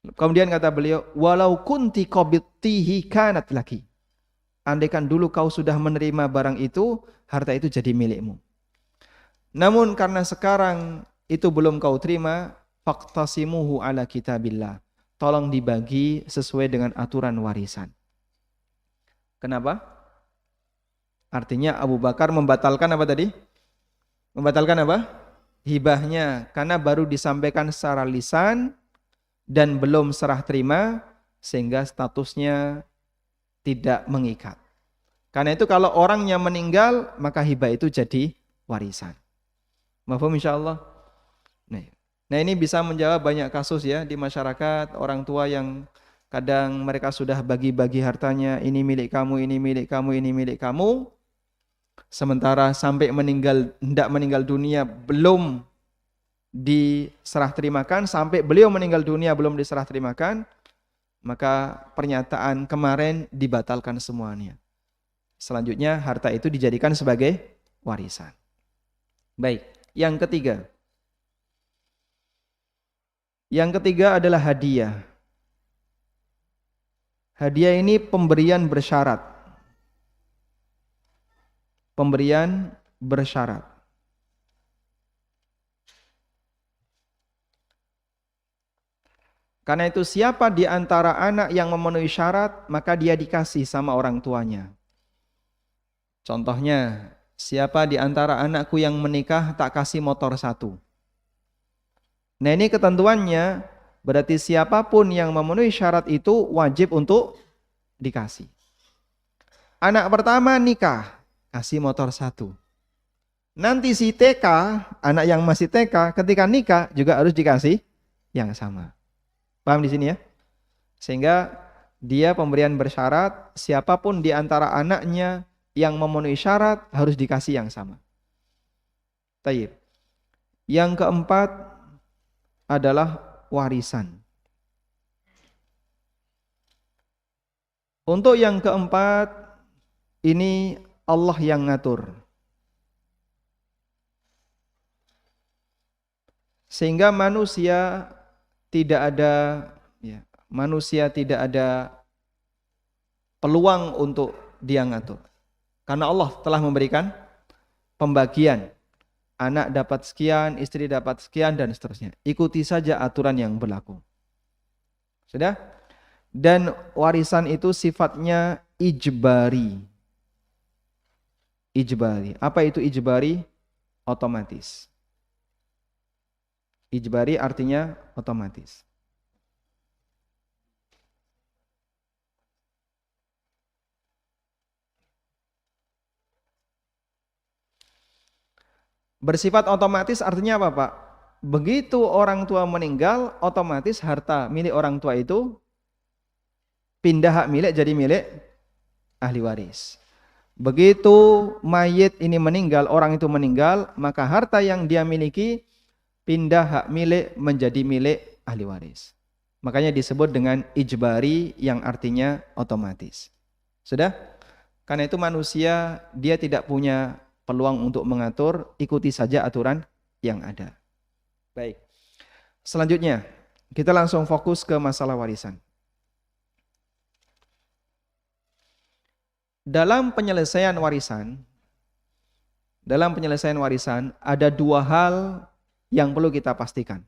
Speaker 1: Kemudian kata beliau, walau kunti qabittihi kanat laki. Andaikan dulu kau sudah menerima barang itu, harta itu jadi milikmu. Namun karena sekarang itu belum kau terima, faqtasimuhu ala kitabillah. Tolong dibagi sesuai dengan aturan warisan. Kenapa? Artinya Abu Bakar membatalkan apa tadi? Membatalkan apa? Hibahnya. Karena baru disampaikan secara lisan dan belum serah terima sehingga statusnya tidak mengikat. Karena itu kalau orangnya meninggal maka hibah itu jadi warisan. Mafhum insyaallah. Nah ini bisa menjawab banyak kasus ya di masyarakat, orang tua yang kadang mereka sudah bagi-bagi hartanya, ini milik kamu, ini milik kamu, ini milik kamu. Sementara sampai hendak meninggal dunia belum diserah terimakan, sampai beliau meninggal dunia belum diserah terimakan, maka pernyataan kemarin dibatalkan semuanya. Selanjutnya harta itu dijadikan sebagai warisan. Baik, yang ketiga. Yang ketiga adalah hadiah. Hadiah ini pemberian bersyarat. Pemberian bersyarat. Karena itu siapa di antara anak yang memenuhi syarat, maka dia dikasih sama orang tuanya. Contohnya, siapa di antara anakku yang menikah tak kasih motor 1. Nah ini ketentuannya, berarti siapapun yang memenuhi syarat itu wajib untuk dikasih. Anak pertama nikah, kasih motor 1. Nanti si TK, anak yang masih TK, ketika nikah juga harus dikasih yang sama. Paham di sini ya? Sehingga dia pemberian bersyarat, siapapun di antara anaknya yang memenuhi syarat harus dikasih yang sama. Tayyib. Yang keempat adalah warisan. Untuk yang keempat, ini Allah yang ngatur. Sehingga manusia tidak ada peluang untuk dia ngatur. Karena Allah telah memberikan pembagian. Anak dapat sekian, istri dapat sekian, dan seterusnya. Ikuti saja aturan yang berlaku. Sudah? Dan warisan itu sifatnya ijbari. Ijbari. Apa itu ijbari? Otomatis. Ijbari artinya otomatis. Bersifat otomatis artinya apa, Pak? Begitu orang tua meninggal, otomatis harta milik orang tua itu pindah hak milik jadi milik ahli waris. Begitu mayit ini meninggal, orang itu meninggal, maka harta yang dia miliki pindah hak milik menjadi milik ahli waris. Makanya disebut dengan ijbari yang artinya otomatis. Sudah? Karena itu manusia dia tidak punya peluang untuk mengatur, ikuti saja aturan yang ada. Baik. Selanjutnya, kita langsung fokus ke masalah warisan. Dalam penyelesaian warisan ada dua hal yang perlu kita pastikan.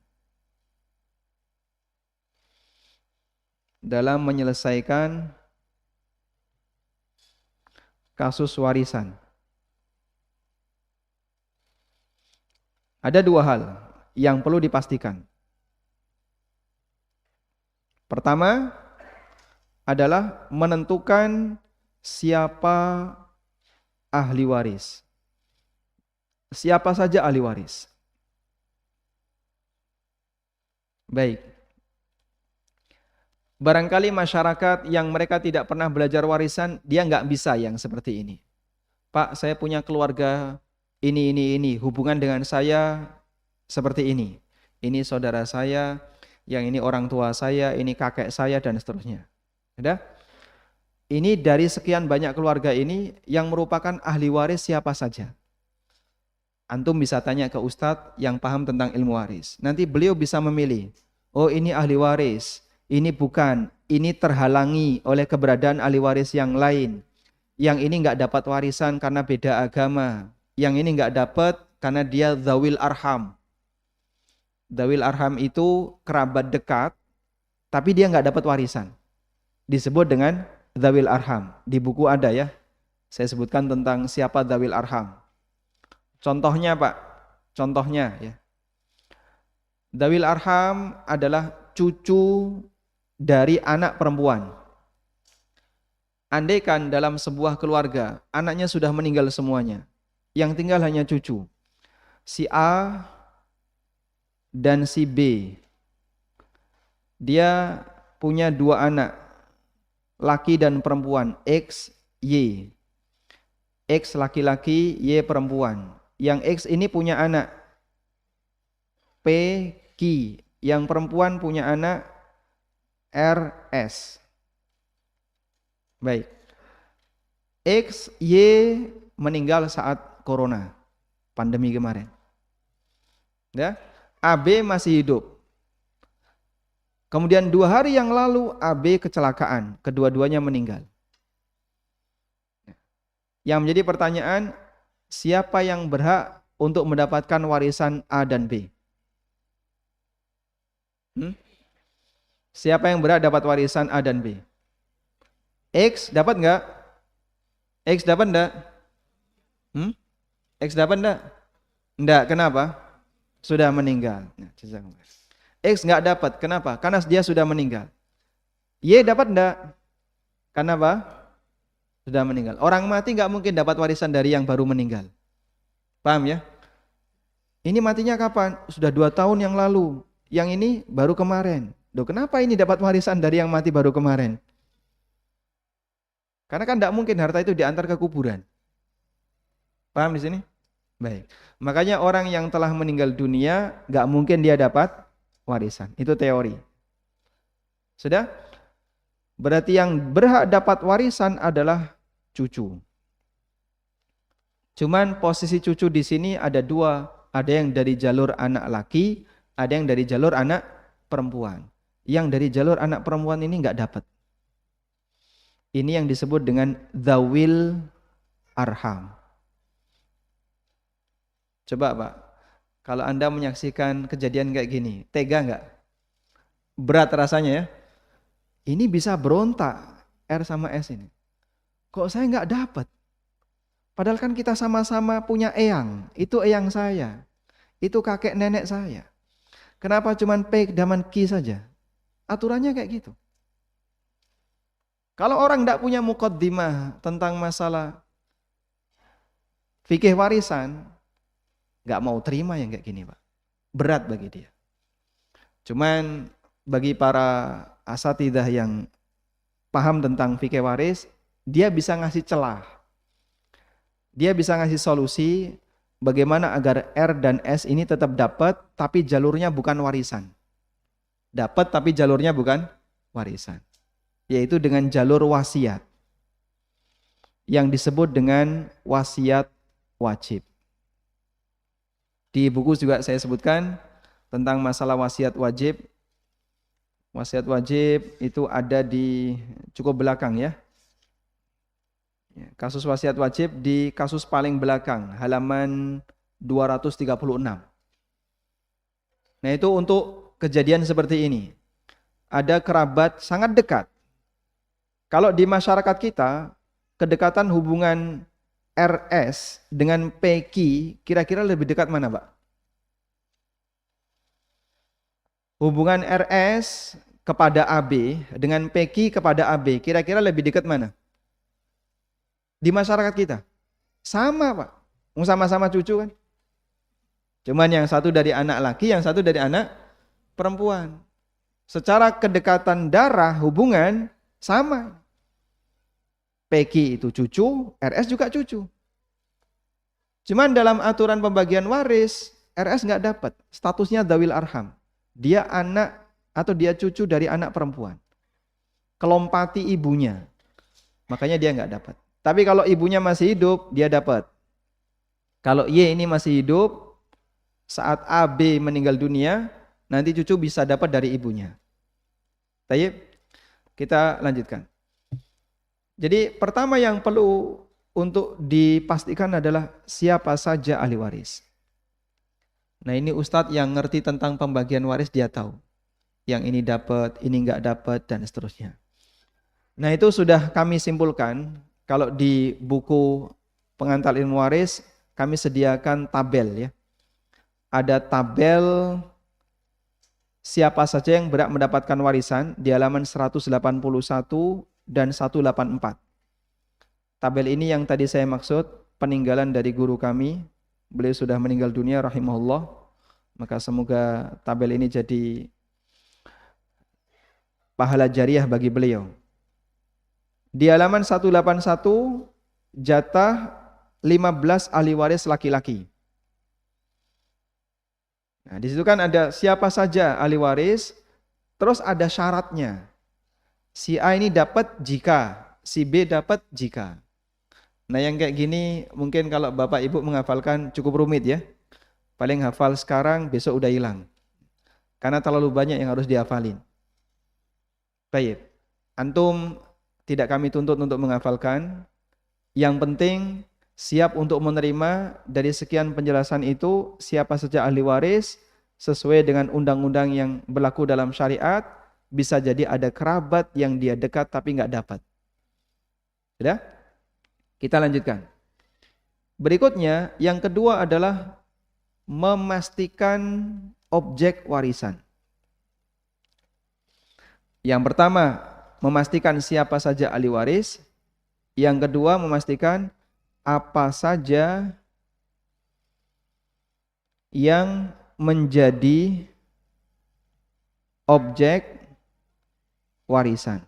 Speaker 1: Dalam menyelesaikan kasus warisan. Ada dua hal yang perlu dipastikan. Pertama adalah menentukan siapa ahli waris. Siapa saja ahli waris. Baik. Barangkali masyarakat yang mereka tidak pernah belajar warisan, dia nggak bisa yang seperti ini. Pak, saya punya keluarga ini, hubungan dengan saya seperti ini. Ini saudara saya, yang ini orang tua saya, ini kakek saya, dan seterusnya. Ada? Ini dari sekian banyak keluarga ini yang merupakan ahli waris siapa saja. Antum bisa tanya ke ustadz yang paham tentang ilmu waris. Nanti beliau bisa memilih. Oh, ini ahli waris, ini bukan, ini terhalangi oleh keberadaan ahli waris yang lain. Yang ini nggak dapat warisan karena beda agama. Yang ini nggak dapat karena dia dzawil arham. Dzawil arham itu kerabat dekat, tapi dia nggak dapat warisan. Disebut dengan dzawil arham. Di buku ada ya. Saya sebutkan tentang siapa dzawil arham. Contohnya Pak, contohnya ya. Dzawil arham adalah cucu dari anak perempuan. Andaikan dalam sebuah keluarga, anaknya sudah meninggal semuanya. Yang tinggal hanya cucu. Si A dan si B. Dia punya dua anak, laki dan perempuan, X, Y. X laki-laki, Y perempuan. Yang X ini punya anak P, Q. Yang perempuan punya anak R, S. Baik. X, Y meninggal saat corona, pandemi kemarin. Ya. AB masih hidup. Kemudian 2 hari yang lalu AB kecelakaan, kedua-duanya meninggal. Yang menjadi pertanyaan, siapa yang berhak untuk mendapatkan warisan A dan B? Siapa yang berhak dapat warisan A dan B? X dapat enggak? X dapat enggak? X dapat enggak? Enggak, kenapa? Sudah meninggal. X enggak dapat, kenapa? Karena dia sudah meninggal. Y dapat enggak? Kenapa? Sudah meninggal. Orang mati enggak mungkin dapat warisan dari yang baru meninggal. Paham ya? Ini matinya kapan? Sudah 2 tahun yang lalu. Yang ini baru kemarin. Loh, kenapa ini dapat warisan dari yang mati baru kemarin? Karena kan tidak mungkin harta itu diantar ke kuburan. Paham di sini? Baik. Makanya orang yang telah meninggal dunia nggak mungkin dia dapat warisan. Itu teori. Sudah? Berarti yang berhak dapat warisan adalah cucu. Cuman posisi cucu di sini ada dua. Ada yang dari jalur anak laki, ada yang dari jalur anak perempuan. Yang dari jalur anak perempuan ini nggak dapat. Ini yang disebut dengan dzawil arham. Coba Pak, kalau Anda menyaksikan kejadian kayak gini, tega nggak? Berat rasanya ya. Ini bisa berontak R sama S ini. Kok saya nggak dapat? Padahal kan kita sama-sama punya eyang. Itu eyang saya. Itu kakek nenek saya. Kenapa cuman P dan Q saja? Aturannya kayak gitu. Kalau orang tidak punya muqaddimah tentang masalah fikih warisan, nggak mau terima yang kayak gini Pak. Berat bagi dia. Cuman bagi para asatidzah yang paham tentang fikih waris, dia bisa ngasih celah. Dia bisa ngasih solusi bagaimana agar R dan S ini tetap dapat tapi jalurnya bukan warisan. Dapat tapi jalurnya bukan warisan. Yaitu dengan jalur wasiat. Yang disebut dengan wasiat wajib. Di buku juga saya sebutkan tentang masalah wasiat wajib. Wasiat wajib itu ada di cukup belakang ya. Kasus wasiat wajib di kasus paling belakang, halaman 236. Nah itu untuk kejadian seperti ini. Ada kerabat sangat dekat. Kalau di masyarakat kita, kedekatan hubungan RS dengan PQ kira-kira lebih dekat mana Pak? Hubungan RS kepada AB dengan PQ kepada AB kira-kira lebih dekat mana? Di masyarakat kita sama Pak, sama-sama cucu kan, cuman yang satu dari anak laki, yang satu dari anak perempuan. Secara kedekatan darah hubungan sama, PQ itu cucu, RS juga cucu. Cuman dalam aturan pembagian waris RS nggak dapat, statusnya dzawil arham, dia anak atau dia cucu dari anak perempuan, kelompati ibunya, makanya dia nggak dapat. Tapi kalau ibunya masih hidup, dia dapat. Kalau Y ini masih hidup, saat AB meninggal dunia, nanti cucu bisa dapat dari ibunya. Tayyib, kita lanjutkan. Jadi pertama yang perlu untuk dipastikan adalah siapa saja ahli waris. Nah ini Ustadz yang ngerti tentang pembagian waris, dia tahu. Yang ini dapat, ini nggak dapat, dan seterusnya. Nah itu sudah kami simpulkan. Kalau di buku pengantar ilmu waris, kami sediakan tabel ya. Ada tabel siapa saja yang berhak mendapatkan warisan di halaman 181 dan 184. Tabel ini yang tadi saya maksud, peninggalan dari guru kami. Beliau sudah meninggal dunia rahimahullah. Maka semoga tabel ini jadi pahala jariah bagi beliau. Di halaman 181 jatah 15 ahli waris laki-laki. Nah, di situ kan ada siapa saja ahli waris, terus ada syaratnya. Si A ini dapat jika, si B dapat jika. Nah, yang kayak gini mungkin kalau Bapak Ibu menghafalkan cukup rumit ya. Paling hafal sekarang, besok udah hilang. Karena terlalu banyak yang harus dihafalin. Baik. Antum tidak kami tuntut untuk menghafalkan. Yang penting siap untuk menerima dari sekian penjelasan itu siapa saja ahli waris sesuai dengan undang-undang yang berlaku dalam syariat. Bisa jadi ada kerabat yang dia dekat tapi nggak dapat. Sudah? Kita lanjutkan. Berikutnya yang kedua adalah memastikan objek warisan. Yang pertama, memastikan siapa saja ahli waris. Yang kedua, memastikan apa saja yang menjadi objek warisan.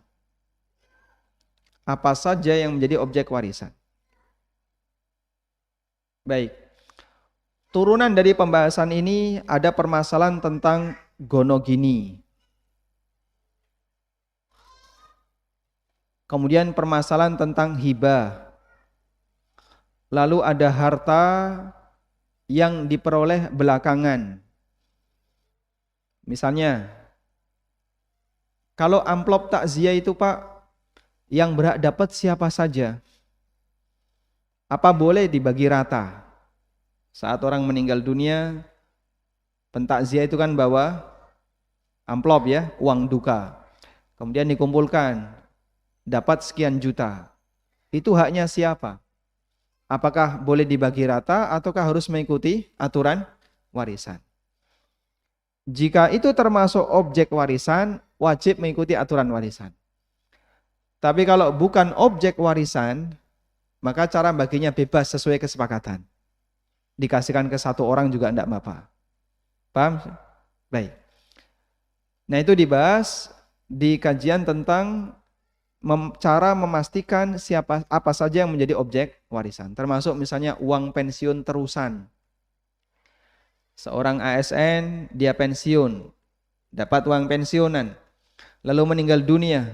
Speaker 1: Apa saja yang menjadi objek warisan? Baik. Turunan dari pembahasan ini ada permasalahan tentang gonogini. Kemudian permasalahan tentang hibah. Lalu ada harta yang diperoleh belakangan. Misalnya, kalau amplop takziah itu Pak, yang berhak dapat siapa saja? Apa boleh dibagi rata? Saat orang meninggal dunia, pentakziah itu kan bawa amplop ya, uang duka. Kemudian dikumpulkan, dapat sekian juta. Itu haknya siapa? Apakah boleh dibagi rata ataukah harus mengikuti aturan warisan? Jika itu termasuk objek warisan, wajib mengikuti aturan warisan. Tapi kalau bukan objek warisan, maka cara baginya bebas sesuai kesepakatan. Dikasihkan ke satu orang juga tidak apa-apa. Paham? Baik. Nah itu dibahas di kajian tentang cara memastikan apa saja yang menjadi objek warisan. Termasuk misalnya uang pensiun terusan. Seorang ASN, dia pensiun, dapat uang pensiunan, lalu meninggal dunia,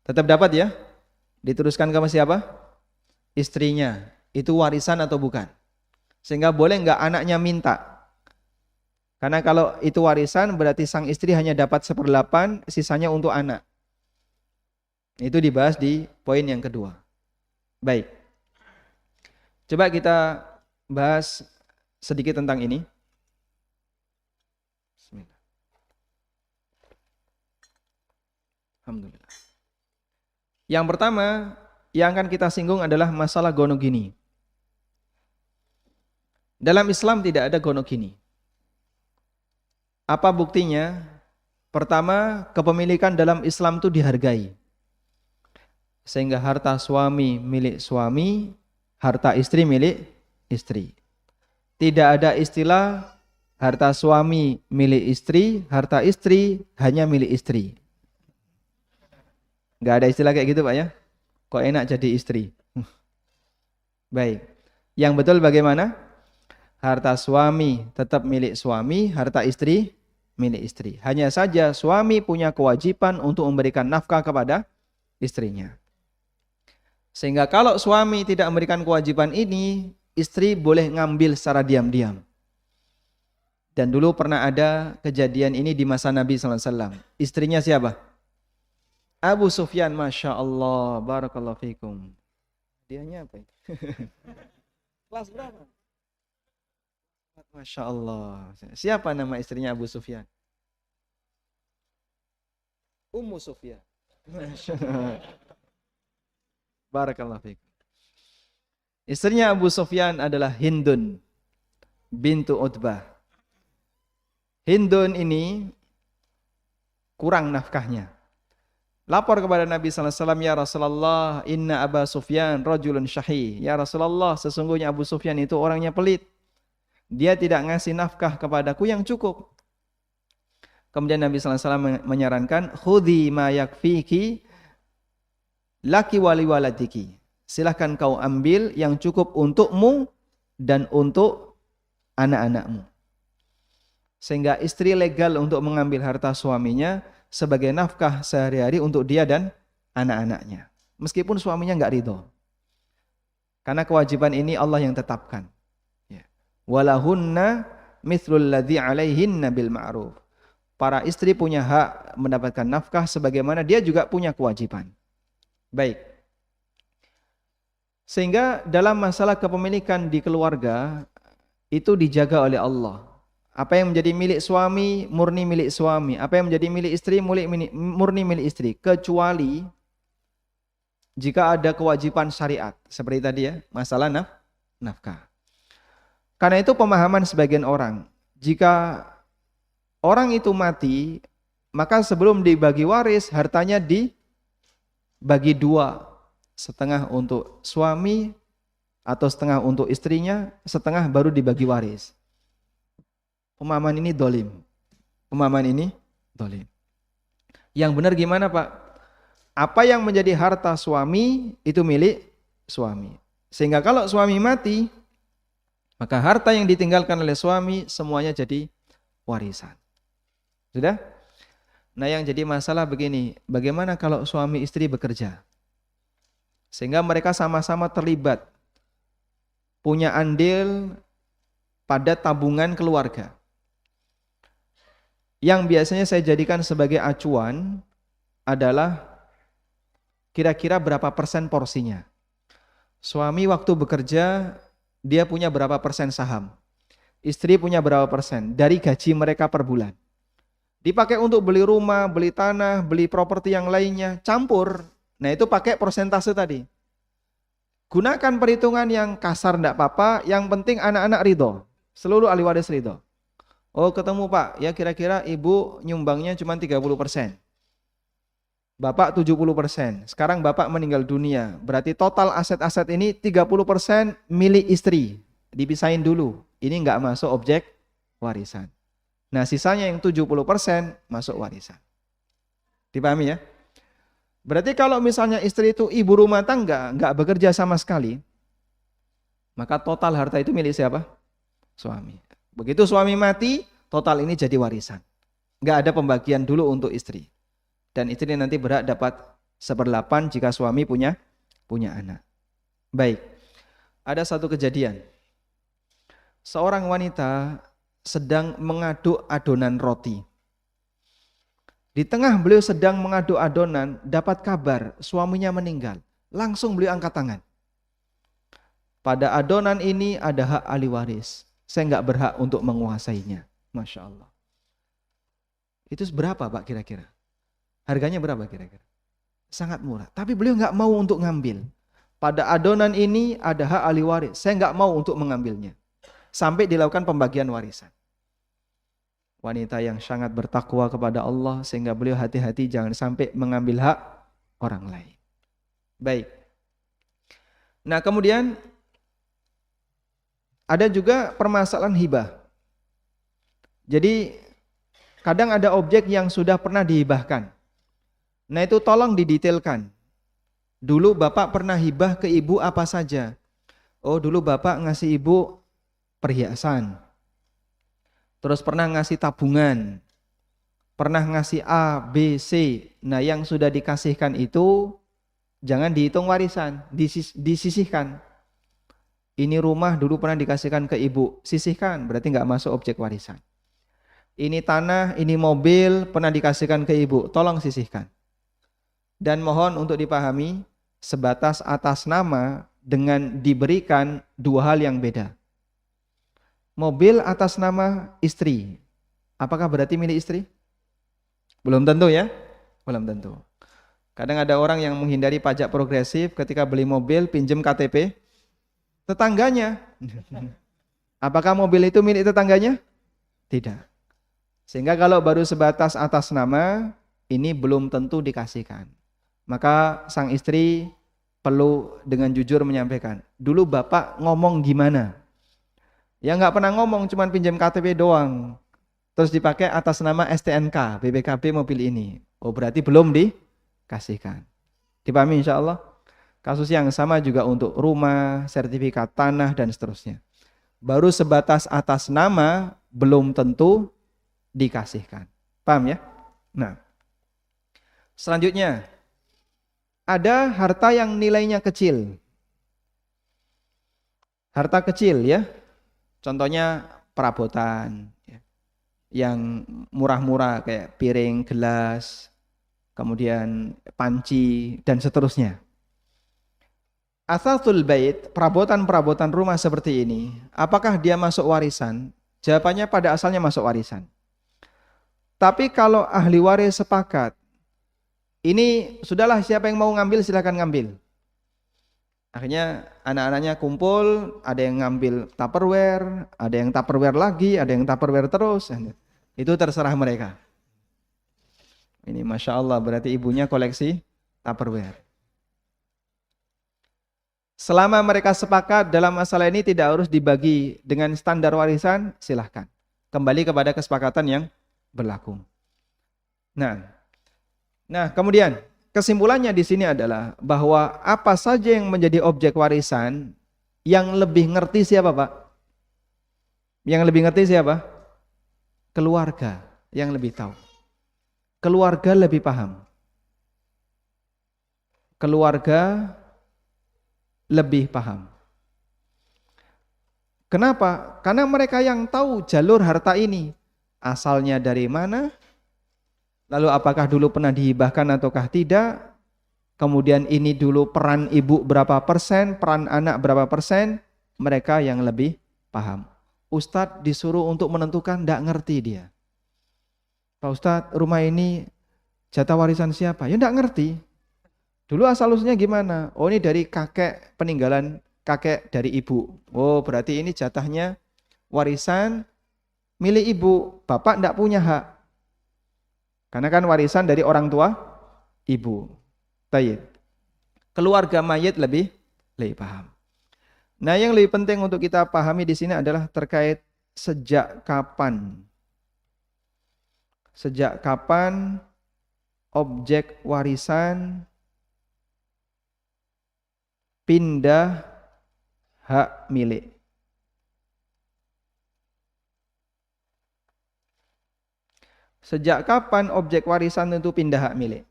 Speaker 1: tetap dapat ya? Diteruskan ke siapa? Istrinya. Itu warisan atau bukan? Sehingga boleh enggak anaknya minta? Karena kalau itu warisan berarti sang istri hanya dapat 1/8, sisanya untuk anak. Itu dibahas di poin yang kedua. Baik. Coba kita bahas sedikit tentang ini. Bismillah. Alhamdulillah. Yang pertama yang akan kita singgung adalah masalah gonogini. Dalam Islam tidak ada gonogini. Apa buktinya? Pertama, kepemilikan dalam Islam itu dihargai. Sehingga harta suami milik suami, harta istri milik istri. Tidak ada istilah harta suami milik istri, harta istri hanya milik istri. Enggak ada istilah kayak gitu Pak ya. Kok enak jadi istri. Baik. Yang betul bagaimana? Harta suami tetap milik suami, harta istri milik istri. Hanya saja suami punya kewajiban untuk memberikan nafkah kepada istrinya. Sehingga kalau suami tidak memberikan kewajiban ini, istri boleh ngambil secara diam-diam. Dan dulu pernah ada kejadian ini di masa Nabi SAW. Istrinya siapa? Abu Sufyan, Masya Allah, barakallahu fikum. Dianya apa itu? Kelas berapa? Masya Allah. Siapa nama istrinya Abu Sufyan? Ummu Sufyan. Barakallahu fikum. Istrinya Abu Sufyan adalah Hindun bintu Utbah. Hindun ini kurang nafkahnya. Lapor kepada Nabi SAW, ya Rasulullah, inna Aba Sufyan rajulun syahih. Ya Rasulullah, sesungguhnya Abu Sufyan itu orangnya pelit. Dia tidak ngasih nafkah kepadaku yang cukup. Kemudian Nabi SAW menyarankan, khudhi ma yakfiki laki wali waladiki. Silahkan kau ambil yang cukup untukmu dan untuk anak-anakmu. Sehingga istri legal untuk mengambil harta suaminya sebagai nafkah sehari-hari untuk dia dan anak-anaknya. Meskipun suaminya enggak ridho. Karena kewajiban ini Allah yang tetapkan. Walahunna mithlul ladzi 'alaihinna bil ma'ruf. Para istri punya hak mendapatkan nafkah sebagaimana dia juga punya kewajiban. Baik. Sehingga dalam masalah kepemilikan di keluarga itu dijaga oleh Allah. Apa yang menjadi milik suami murni milik suami, apa yang menjadi milik istri murni milik istri, kecuali jika ada kewajiban syariat seperti tadi ya, masalah nafkah. Karena itu pemahaman sebagian orang, jika orang itu mati, maka sebelum dibagi waris hartanya dibagi dua, setengah untuk suami atau setengah untuk istrinya, setengah baru dibagi waris. pemahaman ini dolim. Pemahaman ini dolim. Yang benar gimana Pak? Apa yang menjadi harta suami itu milik suami. Sehingga kalau suami mati, maka harta yang ditinggalkan oleh suami semuanya jadi warisan. Sudah? Nah yang jadi masalah begini, bagaimana kalau suami istri bekerja? Sehingga mereka sama-sama terlibat, punya andil pada tabungan keluarga. Yang biasanya saya jadikan sebagai acuan adalah kira-kira berapa persen porsinya. Suami waktu bekerja, dia punya berapa persen saham. Istri punya berapa persen dari gaji mereka per bulan. Dipakai untuk beli rumah, beli tanah, beli properti yang lainnya, campur. Nah itu pakai persentase tadi. Gunakan perhitungan yang kasar enggak apa-apa, yang penting anak-anak ridho. Seluruh ahli waris ridho. Oh ketemu Pak, ya kira-kira ibu nyumbangnya cuma 30%. Bapak 70%. Sekarang Bapak meninggal dunia. Berarti total aset-aset ini 30% milik istri. Dipisahin dulu. Ini enggak masuk objek warisan. Nah sisanya yang 70% masuk warisan. Dipahami ya? Berarti kalau misalnya istri itu ibu rumah tangga, enggak bekerja sama sekali, maka total harta itu milik siapa? Suami. Begitu suami mati, total ini jadi warisan. Enggak ada pembagian dulu untuk istri. Dan istri nanti berhak dapat 1/8 jika suami punya anak. Baik, ada satu kejadian. Seorang wanita sedang mengaduk adonan roti. Di tengah beliau sedang mengaduk adonan, dapat kabar suaminya meninggal. Langsung beliau angkat tangan. Pada adonan ini ada hak ahli waris. Saya nggak berhak untuk menguasainya. Masya Allah. Itu berapa Pak kira-kira? Harganya berapa kira-kira? Sangat murah. Tapi beliau nggak mau untuk ngambil. Pada adonan ini ada hak ahli waris. Saya nggak mau untuk mengambilnya. Sampai dilakukan pembagian warisan. Wanita yang sangat bertakwa kepada Allah sehingga beliau hati-hati jangan sampai mengambil hak orang lain. Baik. Nah kemudian ada juga permasalahan hibah. Jadi kadang ada objek yang sudah pernah dihibahkan. Nah itu tolong didetailkan. Dulu Bapak pernah hibah ke ibu apa saja? Oh dulu Bapak ngasih ibu perhiasan. Terus pernah ngasih tabungan. Pernah ngasih A, B, C. Nah yang sudah dikasihkan itu jangan dihitung warisan, disisihkan. Ini rumah dulu pernah dikasihkan ke ibu, sisihkan, berarti nggak masuk objek warisan. Ini tanah, ini mobil pernah dikasihkan ke ibu, tolong sisihkan. Dan mohon untuk dipahami, sebatas atas nama dengan diberikan dua hal yang beda. Mobil atas nama istri, apakah berarti milik istri? Belum tentu ya, belum tentu. Kadang ada orang yang menghindari pajak progresif ketika beli mobil pinjam KTP tetangganya. Apakah mobil itu milik tetangganya? Tidak. Sehingga kalau baru sebatas atas nama, ini belum tentu dikasihkan. Maka sang istri perlu dengan jujur menyampaikan, dulu Bapak ngomong gimana? Ya nggak pernah ngomong, cuman pinjam KTP doang. Terus dipakai atas nama STNK, BPKB mobil ini. Oh berarti belum dikasihkan. Dipahami insya Allah? Kasus yang sama juga untuk rumah, sertifikat tanah, dan seterusnya. Baru sebatas atas nama, belum tentu dikasihkan. Paham ya? Nah, selanjutnya, ada harta yang nilainya kecil. Harta kecil ya. Contohnya perabotan yang murah-murah kayak piring, gelas, kemudian panci dan seterusnya. Athathul bait, perabotan-perabotan rumah seperti ini, apakah dia masuk warisan? Jawabannya pada asalnya masuk warisan. Tapi kalau ahli waris sepakat, ini sudahlah siapa yang mau ngambil silakan ngambil. Akhirnya anak-anaknya kumpul, ada yang ngambil Tupperware, ada yang Tupperware lagi, ada yang Tupperware terus. Itu terserah mereka. Ini Masya Allah berarti ibunya koleksi Tupperware. Selama mereka sepakat dalam masalah ini tidak harus dibagi dengan standar warisan, silahkan. Kembali kepada kesepakatan yang berlaku. Nah, kemudian kesimpulannya di sini adalah bahwa apa saja yang menjadi objek warisan, yang lebih ngerti siapa, Pak? Yang lebih ngerti siapa? Keluarga yang lebih tahu. Keluarga lebih paham. Keluarga lebih paham. Kenapa? Karena mereka yang tahu jalur harta ini, asalnya dari mana, lalu apakah dulu pernah dihibahkan ataukah tidak, kemudian ini dulu peran ibu berapa persen, peran anak berapa persen, mereka yang lebih paham. Ustadz disuruh untuk menentukan, tidak ngerti dia. Pak Ustadz, rumah ini jatah warisan siapa? Ya tidak ngerti. Dulu asal-usulnya gimana? Oh, ini dari kakek, peninggalan kakek dari ibu. Oh, berarti ini jatahnya warisan milik ibu. Bapak tidak punya hak. Karena kan warisan dari orang tua ibu. Baik. Keluarga mayit lebih paham. Nah, yang lebih penting untuk kita pahami di sini adalah terkait sejak kapan. Sejak kapan objek warisan pindah hak milik. Sejak kapan objek warisan itu pindah hak milik?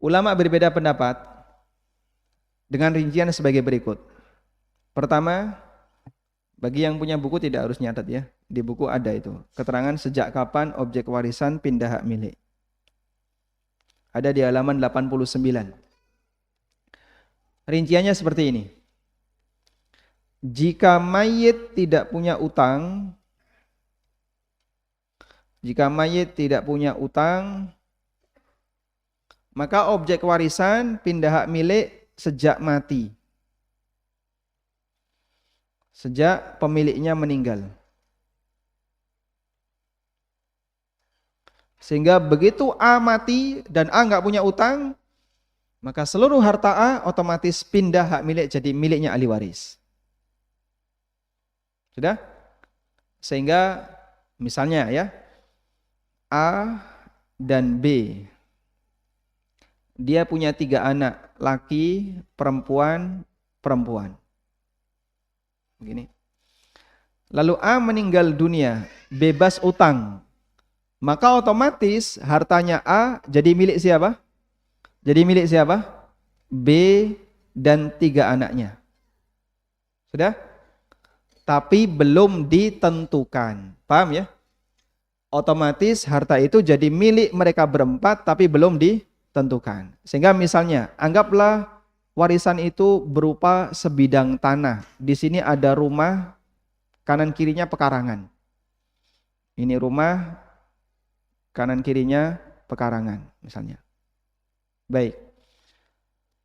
Speaker 1: Ulama berbeda pendapat dengan rincian sebagai berikut. Pertama, bagi yang punya buku tidak harus nyatat ya. Di buku ada itu. Keterangan sejak kapan objek warisan pindah hak milik. Ada di halaman 89. Rinciannya seperti ini. Jika mayit tidak punya utang, maka objek warisan pindah hak milik sejak mati. Sejak pemiliknya meninggal. Sehingga begitu A mati dan A nggak punya utang, maka seluruh harta A otomatis pindah hak milik jadi miliknya ahli waris. Sudah? Sehingga misalnya ya, A dan B, dia punya 3 anak, laki, perempuan. Begini. Lalu A meninggal dunia, bebas utang. Maka otomatis hartanya A jadi milik siapa? B dan 3 anaknya. Sudah? Tapi belum ditentukan. Paham ya? Otomatis harta itu jadi milik mereka berempat tapi belum ditentukan. Sehingga misalnya, anggaplah warisan itu berupa sebidang tanah. Di sini ada rumah, kanan kirinya pekarangan. Ini rumah, kanan kirinya pekarangan misalnya. Baik.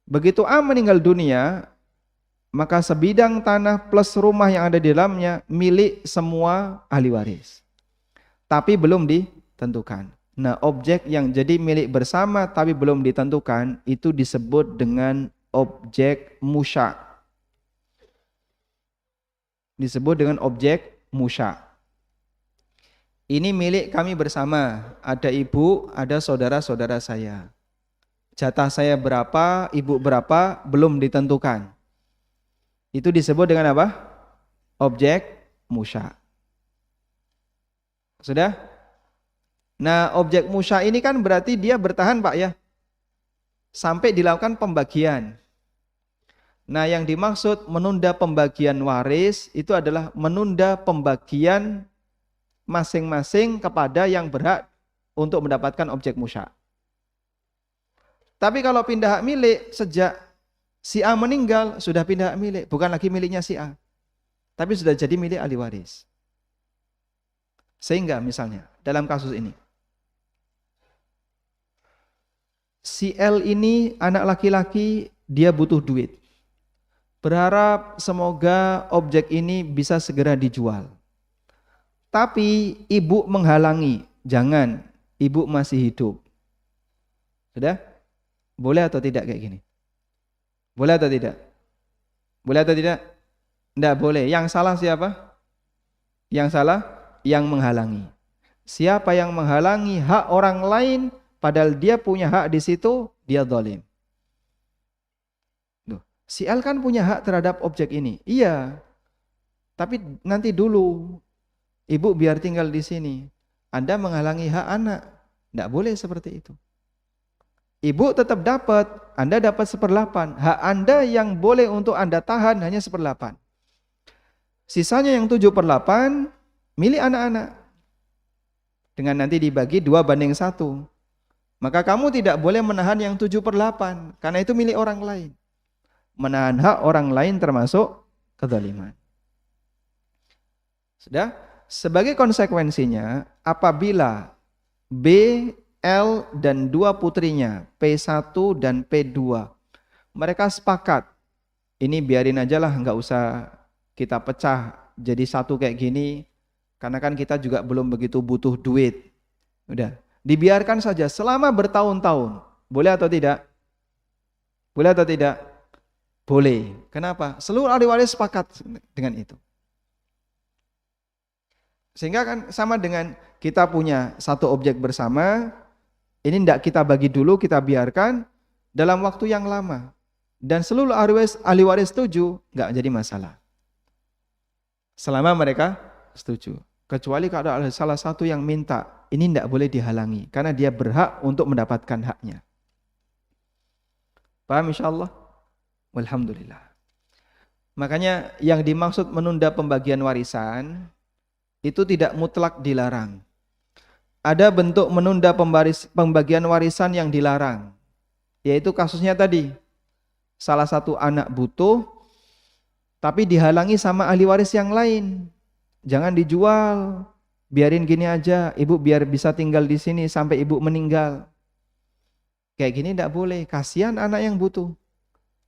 Speaker 1: Begitu A meninggal dunia, maka sebidang tanah plus rumah yang ada di dalamnya milik semua ahli waris. Tapi belum ditentukan. Nah, objek yang jadi milik bersama tapi belum ditentukan itu disebut dengan objek musya. Ini milik kami bersama. Ada ibu, ada saudara-saudara saya. Jatah saya berapa, ibu berapa, belum ditentukan. Itu disebut dengan apa? Objek musya. Sudah? Nah, objek musya ini kan berarti dia bertahan, Pak ya, sampai dilakukan pembagian. Nah, yang dimaksud menunda pembagian waris itu adalah menunda pembagian masing-masing kepada yang berhak untuk mendapatkan objek musya. Tapi kalau pindah hak milik, sejak si A meninggal sudah pindah hak milik, bukan lagi miliknya si A, tapi sudah jadi milik ahli waris. Sehingga misalnya dalam kasus ini, si L ini anak laki-laki, dia butuh duit. Berharap semoga objek ini bisa segera dijual. Tapi ibu menghalangi, jangan, ibu masih hidup. Sudah? Boleh atau tidak kayak gini? Boleh atau tidak? Boleh atau tidak? Tidak boleh. Yang salah siapa? Yang salah yang menghalangi. Siapa yang menghalangi hak orang lain padahal dia punya hak di situ, dia zalim. Duh, si L kan punya hak terhadap objek ini. Iya, tapi nanti dulu ibu biar tinggal di sini. Anda menghalangi hak anak. Tidak boleh seperti itu. Ibu tetap dapat, Anda dapat 1/8. Hak Anda yang boleh untuk Anda tahan hanya 1/8. Sisanya yang 7/8 milik anak-anak. Dengan nanti dibagi 2/1. Maka kamu tidak boleh menahan yang 7/8 karena itu milik orang lain. Menahan hak orang lain termasuk kezaliman. Sudah? Sebagai konsekuensinya, apabila B, L dan 2 putrinya, P1 dan P2, mereka sepakat, ini biarin aja lah, nggak usah kita pecah jadi satu kayak gini, karena kan kita juga belum begitu butuh duit. Udah, dibiarkan saja selama bertahun-tahun. Boleh atau tidak? Boleh atau tidak? Boleh. Kenapa? Seluruh ahli waris sepakat dengan itu. Sehingga kan sama dengan kita punya satu objek bersama, ini tidak kita bagi dulu, kita biarkan dalam waktu yang lama. Dan seluruh ahli waris setuju, nggak jadi masalah. Selama mereka setuju. Kecuali kalau ada salah satu yang minta, ini tidak boleh dihalangi. Karena dia berhak untuk mendapatkan haknya. Paham insyaAllah? Walhamdulillah. Makanya yang dimaksud menunda pembagian warisan, itu tidak mutlak dilarang. Ada bentuk menunda pembagian warisan yang dilarang. Yaitu kasusnya tadi. Salah satu anak butuh, tapi dihalangi sama ahli waris yang lain. Jangan dijual, biarin gini aja, ibu biar bisa tinggal di sini sampai ibu meninggal. Kayak gini tidak boleh, kasihan anak yang butuh.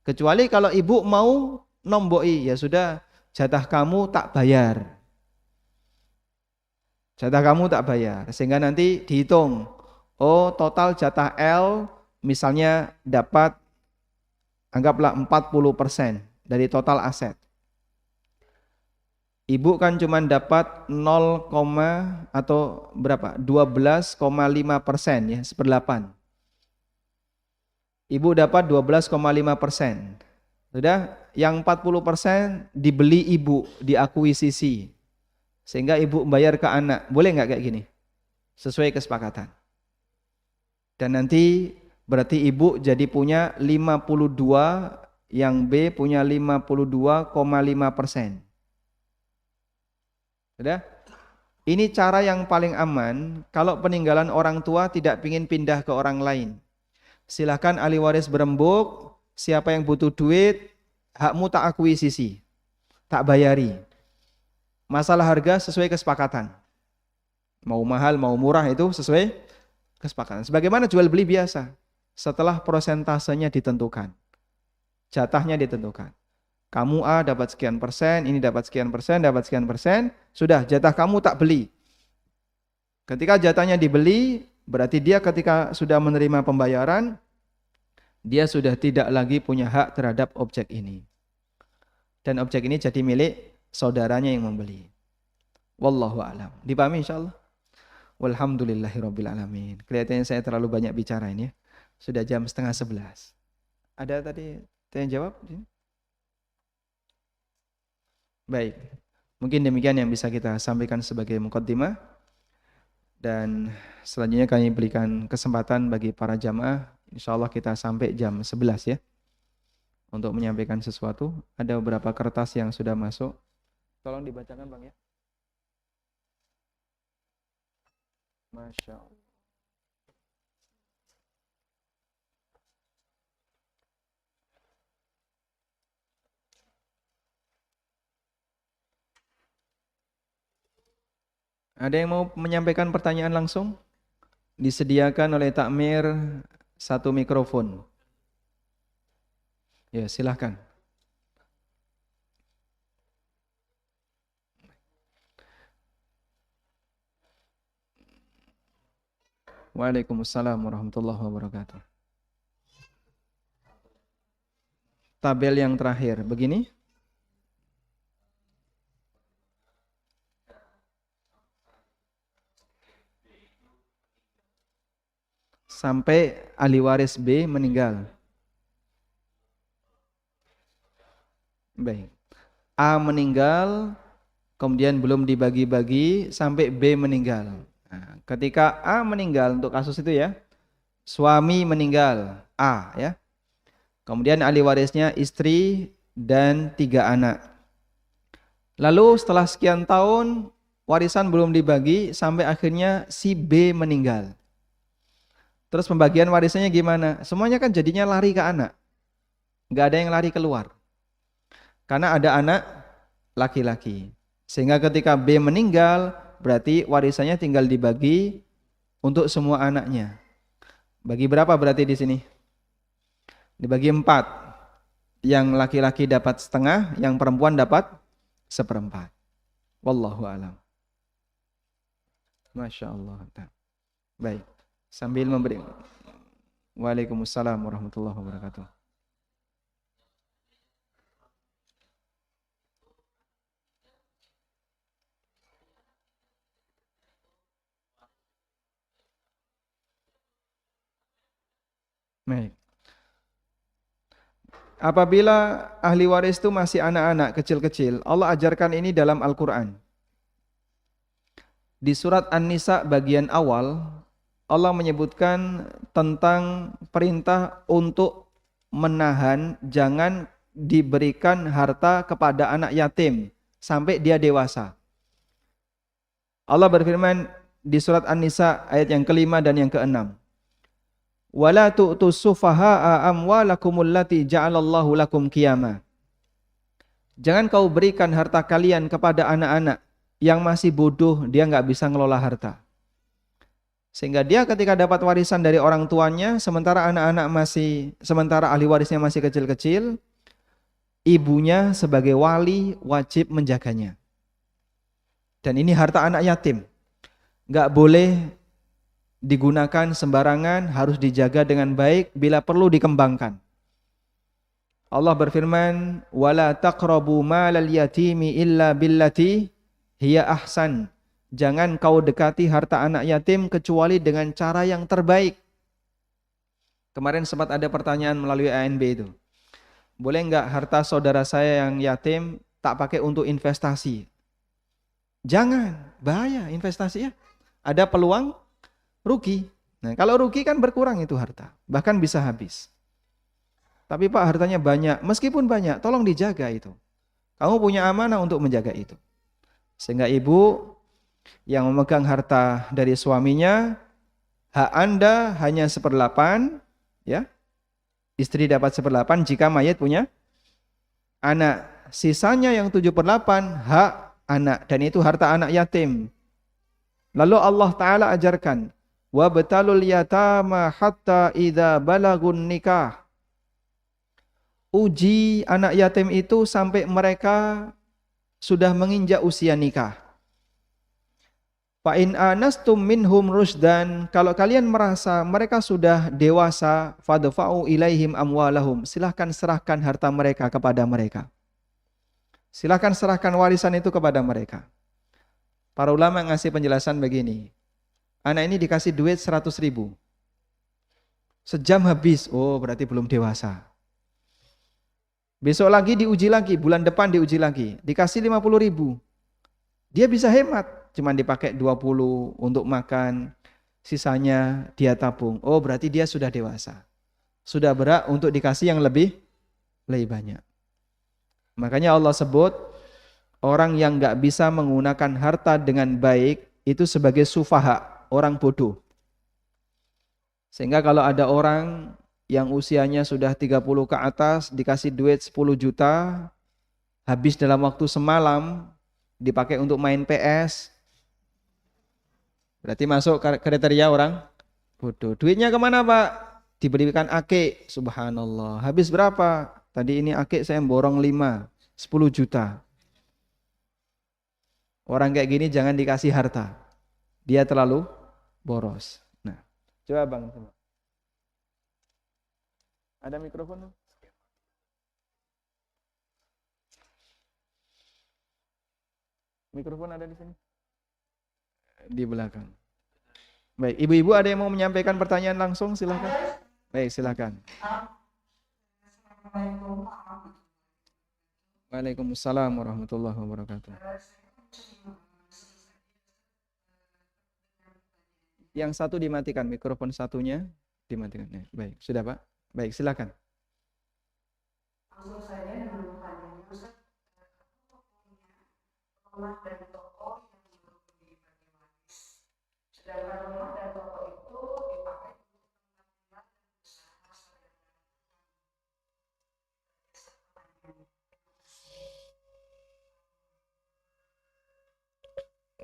Speaker 1: Kecuali kalau ibu mau nomboi, ya sudah, jatah kamu tak bayar. Jatah kamu tak bayar, sehingga nanti dihitung, oh total jatah L misalnya dapat, anggaplah 40% dari total aset. Ibu kan cuma dapat 0, atau berapa? 12,5% ya, 1/8. Ibu dapat 12,5%. Sudah, yang 40% dibeli ibu, diakuisisi. Sehingga ibu membayar ke anak. Boleh nggak kayak gini? Sesuai kesepakatan. Dan nanti berarti ibu jadi punya 52, yang B punya 52,5%. Sudah? Ini cara yang paling aman kalau peninggalan orang tua tidak ingin pindah ke orang lain. Silakan ahli waris berembuk, siapa yang butuh duit, hakmu tak akuisisi, tak bayari. Masalah harga sesuai kesepakatan. Mau mahal, mau murah itu sesuai kesepakatan. Sebagaimana jual beli biasa. Setelah prosentasenya ditentukan. Jatahnya ditentukan. Kamu A dapat sekian persen, ini dapat sekian persen, dapat sekian persen. Sudah, jatah kamu tak beli. Ketika jatahnya dibeli, berarti dia ketika sudah menerima pembayaran, dia sudah tidak lagi punya hak terhadap objek ini. Dan objek ini jadi milik saudaranya yang membeli. Wallahu a'lam. Dipahami insyaallah? Walhamdulillahirabbil alamin. Kelihatannya saya terlalu banyak bicara ini ya. Sudah jam 10:30. Ada tadi yang jawab? Baik. Mungkin demikian yang bisa kita sampaikan sebagai muqaddimah. Dan selanjutnya kami berikan kesempatan bagi para jamaah. Insyaallah kita sampai jam 11 ya. Untuk menyampaikan sesuatu. Ada beberapa kertas yang sudah masuk. Tolong dibacakan Bang ya. Masya Allah. Ada yang mau menyampaikan pertanyaan langsung? Disediakan oleh takmir satu mikrofon. Ya, silahkan. Waalaikumsalam warahmatullahi wabarakatuh. Tabel yang terakhir, begini. sampai ahli waris B meninggal. Baik. A meninggal, kemudian belum dibagi-bagi sampai B meninggal. Nah, ketika A meninggal untuk kasus itu ya, suami meninggal A ya. Kemudian ahli warisnya istri dan 3 anak. Lalu setelah sekian tahun warisan belum dibagi sampai akhirnya si B meninggal. Terus pembagian warisannya gimana? Semuanya kan jadinya lari ke anak. Nggak ada yang lari keluar. Karena ada anak laki-laki. Sehingga ketika B meninggal, berarti warisannya tinggal dibagi untuk semua anaknya. Bagi berapa berarti di sini? Dibagi 4. Yang laki-laki dapat setengah, yang perempuan dapat seperempat. Wallahu alam. Masya Allah. Baik. Sambil memberi. Waalaikumsalam warahmatullahi wabarakatuh. Baik. Apabila ahli waris itu masih anak-anak kecil-kecil, Allah ajarkan ini dalam Al-Quran. Di surat An-Nisa bagian awal, Allah menyebutkan tentang perintah untuk menahan, jangan diberikan harta kepada anak yatim sampai dia dewasa. Allah berfirman di surat An-Nisa ayat yang kelima dan yang keenam. Wala tu'tus sufaha'a amwalakumul lati ja'alallahu lakum qiyama. Jangan kau berikan harta kalian kepada anak-anak yang masih bodoh, dia nggak bisa ngelola harta. Sehingga dia ketika dapat warisan dari orang tuanya, sementara sementara ahli warisnya masih kecil-kecil, ibunya sebagai wali wajib menjaganya. Dan ini harta anak yatim. Nggak boleh digunakan sembarangan, harus dijaga dengan baik, bila perlu dikembangkan. Allah berfirman, "Wala taqrabu malal yatimi illa billati hiya ahsan." Jangan kau dekati harta anak yatim kecuali dengan cara yang terbaik. Kemarin sempat ada pertanyaan melalui ANB itu. Boleh enggak harta saudara saya yang yatim tak pakai untuk investasi? Jangan, bahaya investasi ya. Ada peluang rugi. Nah, kalau rugi kan berkurang itu harta, bahkan bisa habis. Tapi Pak hartanya banyak, meskipun banyak, tolong dijaga itu. Kamu punya amanah untuk menjaga itu. Sehingga ibu yang memegang harta dari suaminya, hak Anda hanya 1/8, ya. Istri dapat 1/8 jika mayit punya anak. Sisanya yang 7/8 hak anak, dan itu harta anak yatim. Lalu Allah Ta'ala ajarkan, wabtalul yatama hatta idza balagun nikah. Uji anak yatim itu sampai mereka sudah menginjak usia nikah. Fa in anastum minhum rusdan, kalau kalian merasa mereka sudah dewasa, fadfa'u ilaihim amwalahum, silahkan serahkan harta mereka kepada mereka. Silahkan serahkan warisan itu kepada mereka. Para ulama ngasih penjelasan begini, anak ini dikasih duit 100.000, sejam habis, oh berarti belum dewasa. Besok lagi diuji lagi, bulan depan diuji lagi, dikasih 50.000. Dia bisa hemat, cuman dipakai 20 untuk makan, sisanya dia tabung. Oh berarti dia sudah dewasa, sudah berhak untuk dikasih yang lebih banyak. Makanya Allah sebut orang yang gak bisa menggunakan harta dengan baik itu sebagai sufaha, orang bodoh. Sehingga kalau ada orang yang usianya sudah 30 ke atas dikasih duit 10 juta, habis dalam waktu semalam, dipakai untuk main PS, berarti masuk kriteria orang bodoh. Duitnya kemana Pak? Diberikan akik, subhanallah. Habis berapa? Tadi ini akik saya borong 10 juta. Orang kayak gini jangan dikasih harta, dia terlalu boros. Nah, coba Bang, ada mikrofon? Mikrofon ada di sini? Di belakang. Baik, ibu-ibu ada yang mau menyampaikan pertanyaan langsung? Silakan. Baik, silakan. Waalaikumsalam warahmatullahi wabarakatuh. Yang satu dimatikan, mikrofon satunya dimatikan. Ya, baik, sudah Pak. Baik, silakan. Maksud saya dengan pertanyaannya, Ustaz, rumah dan toko yang dibagi waris, sedangkan rumah dan toko itu dipakai untuk tempat tinggal dan usaha saudara.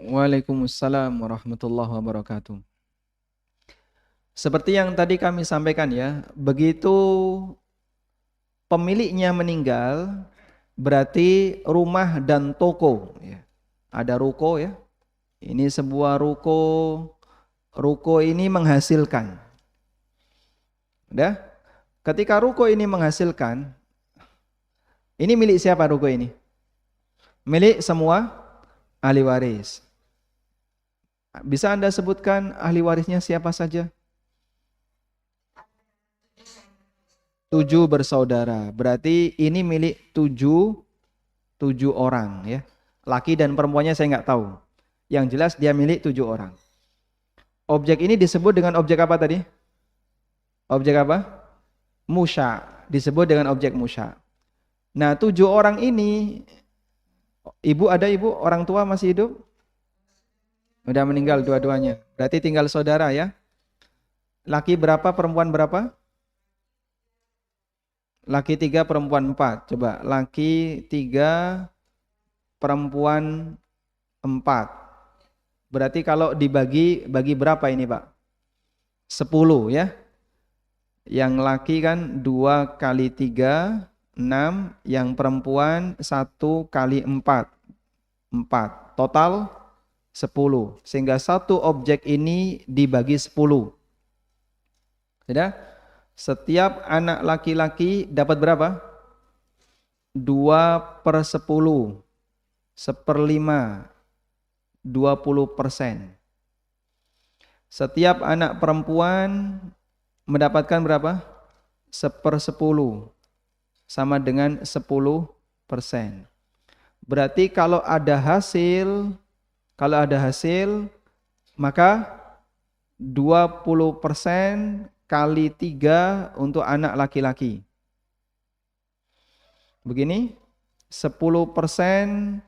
Speaker 1: Waalaikumsalam warahmatullahi wabarakatuh. Seperti yang tadi kami sampaikan ya, begitu pemiliknya meninggal, berarti rumah dan toko ya. Ada ruko ya. Ini sebuah ruko. Ruko ini menghasilkan. Udah? Ketika ruko ini menghasilkan, ini milik siapa ruko ini? Milik semua ahli waris. Bisa Anda sebutkan ahli warisnya siapa saja? 7 bersaudara. Berarti ini milik 7 orang ya. Laki dan perempuannya saya nggak tahu. Yang jelas dia milik 7 orang. Objek ini disebut dengan objek apa tadi? Objek apa? Musya. Disebut dengan objek musya. Nah, 7 orang ini, ibu ada ibu? Orang tua masih hidup? Udah meninggal dua-duanya. Berarti tinggal saudara ya. Laki berapa, perempuan berapa? Laki 3, perempuan 4. Coba, laki 3, perempuan 4. Berarti kalau dibagi, bagi berapa ini Pak? 10 ya. Yang laki kan 2 kali 3, 6. Yang perempuan 1 kali 4. 4. Total 10. Sehingga satu objek ini dibagi 10. Sudah? Setiap anak laki-laki dapat berapa? 2/10. 1/5. 20%. Setiap anak perempuan mendapatkan berapa? 1/10. Sama dengan 10%. Berarti kalau ada hasil, maka 20% kali 3 untuk anak laki-laki. Begini, 10%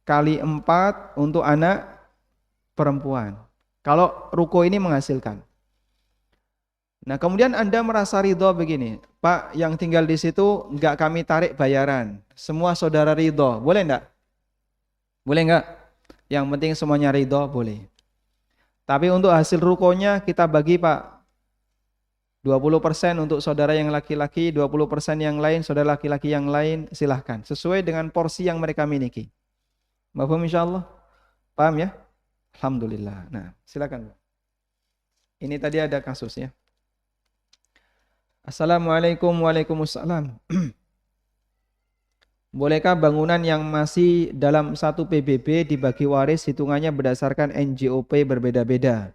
Speaker 1: kali 4 untuk anak perempuan. Kalau ruko ini menghasilkan. Nah, kemudian Anda merasa ridho begini, Pak, yang tinggal di situ enggak kami tarik bayaran. Semua saudara ridho. Boleh enggak? Boleh enggak? Yang penting semuanya ridho, boleh. Tapi untuk hasil rukonya kita bagi Pak. 20% untuk saudara yang laki-laki, 20% yang lain, saudara laki-laki yang lain, silahkan. Sesuai dengan porsi yang mereka miliki. Mafhum insyaallah? Paham ya? Alhamdulillah. Nah, silakan. Ini tadi ada kasus ya. Assalamualaikum. Waalaikumsalam. Bolehkah bangunan yang masih dalam satu PBB dibagi waris hitungannya berdasarkan NJOP berbeda-beda?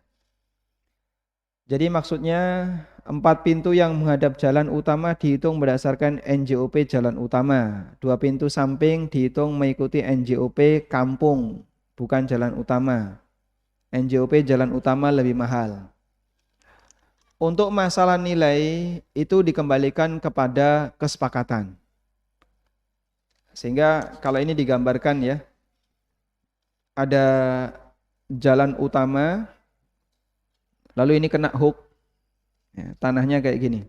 Speaker 1: Jadi maksudnya 4 pintu yang menghadap jalan utama dihitung berdasarkan NJOP jalan utama. 2 pintu samping dihitung mengikuti NJOP kampung, bukan jalan utama. NJOP jalan utama lebih mahal. Untuk masalah nilai itu dikembalikan kepada kesepakatan. Sehingga kalau ini digambarkan ya, ada jalan utama, lalu ini kena hook, ya, tanahnya kayak gini.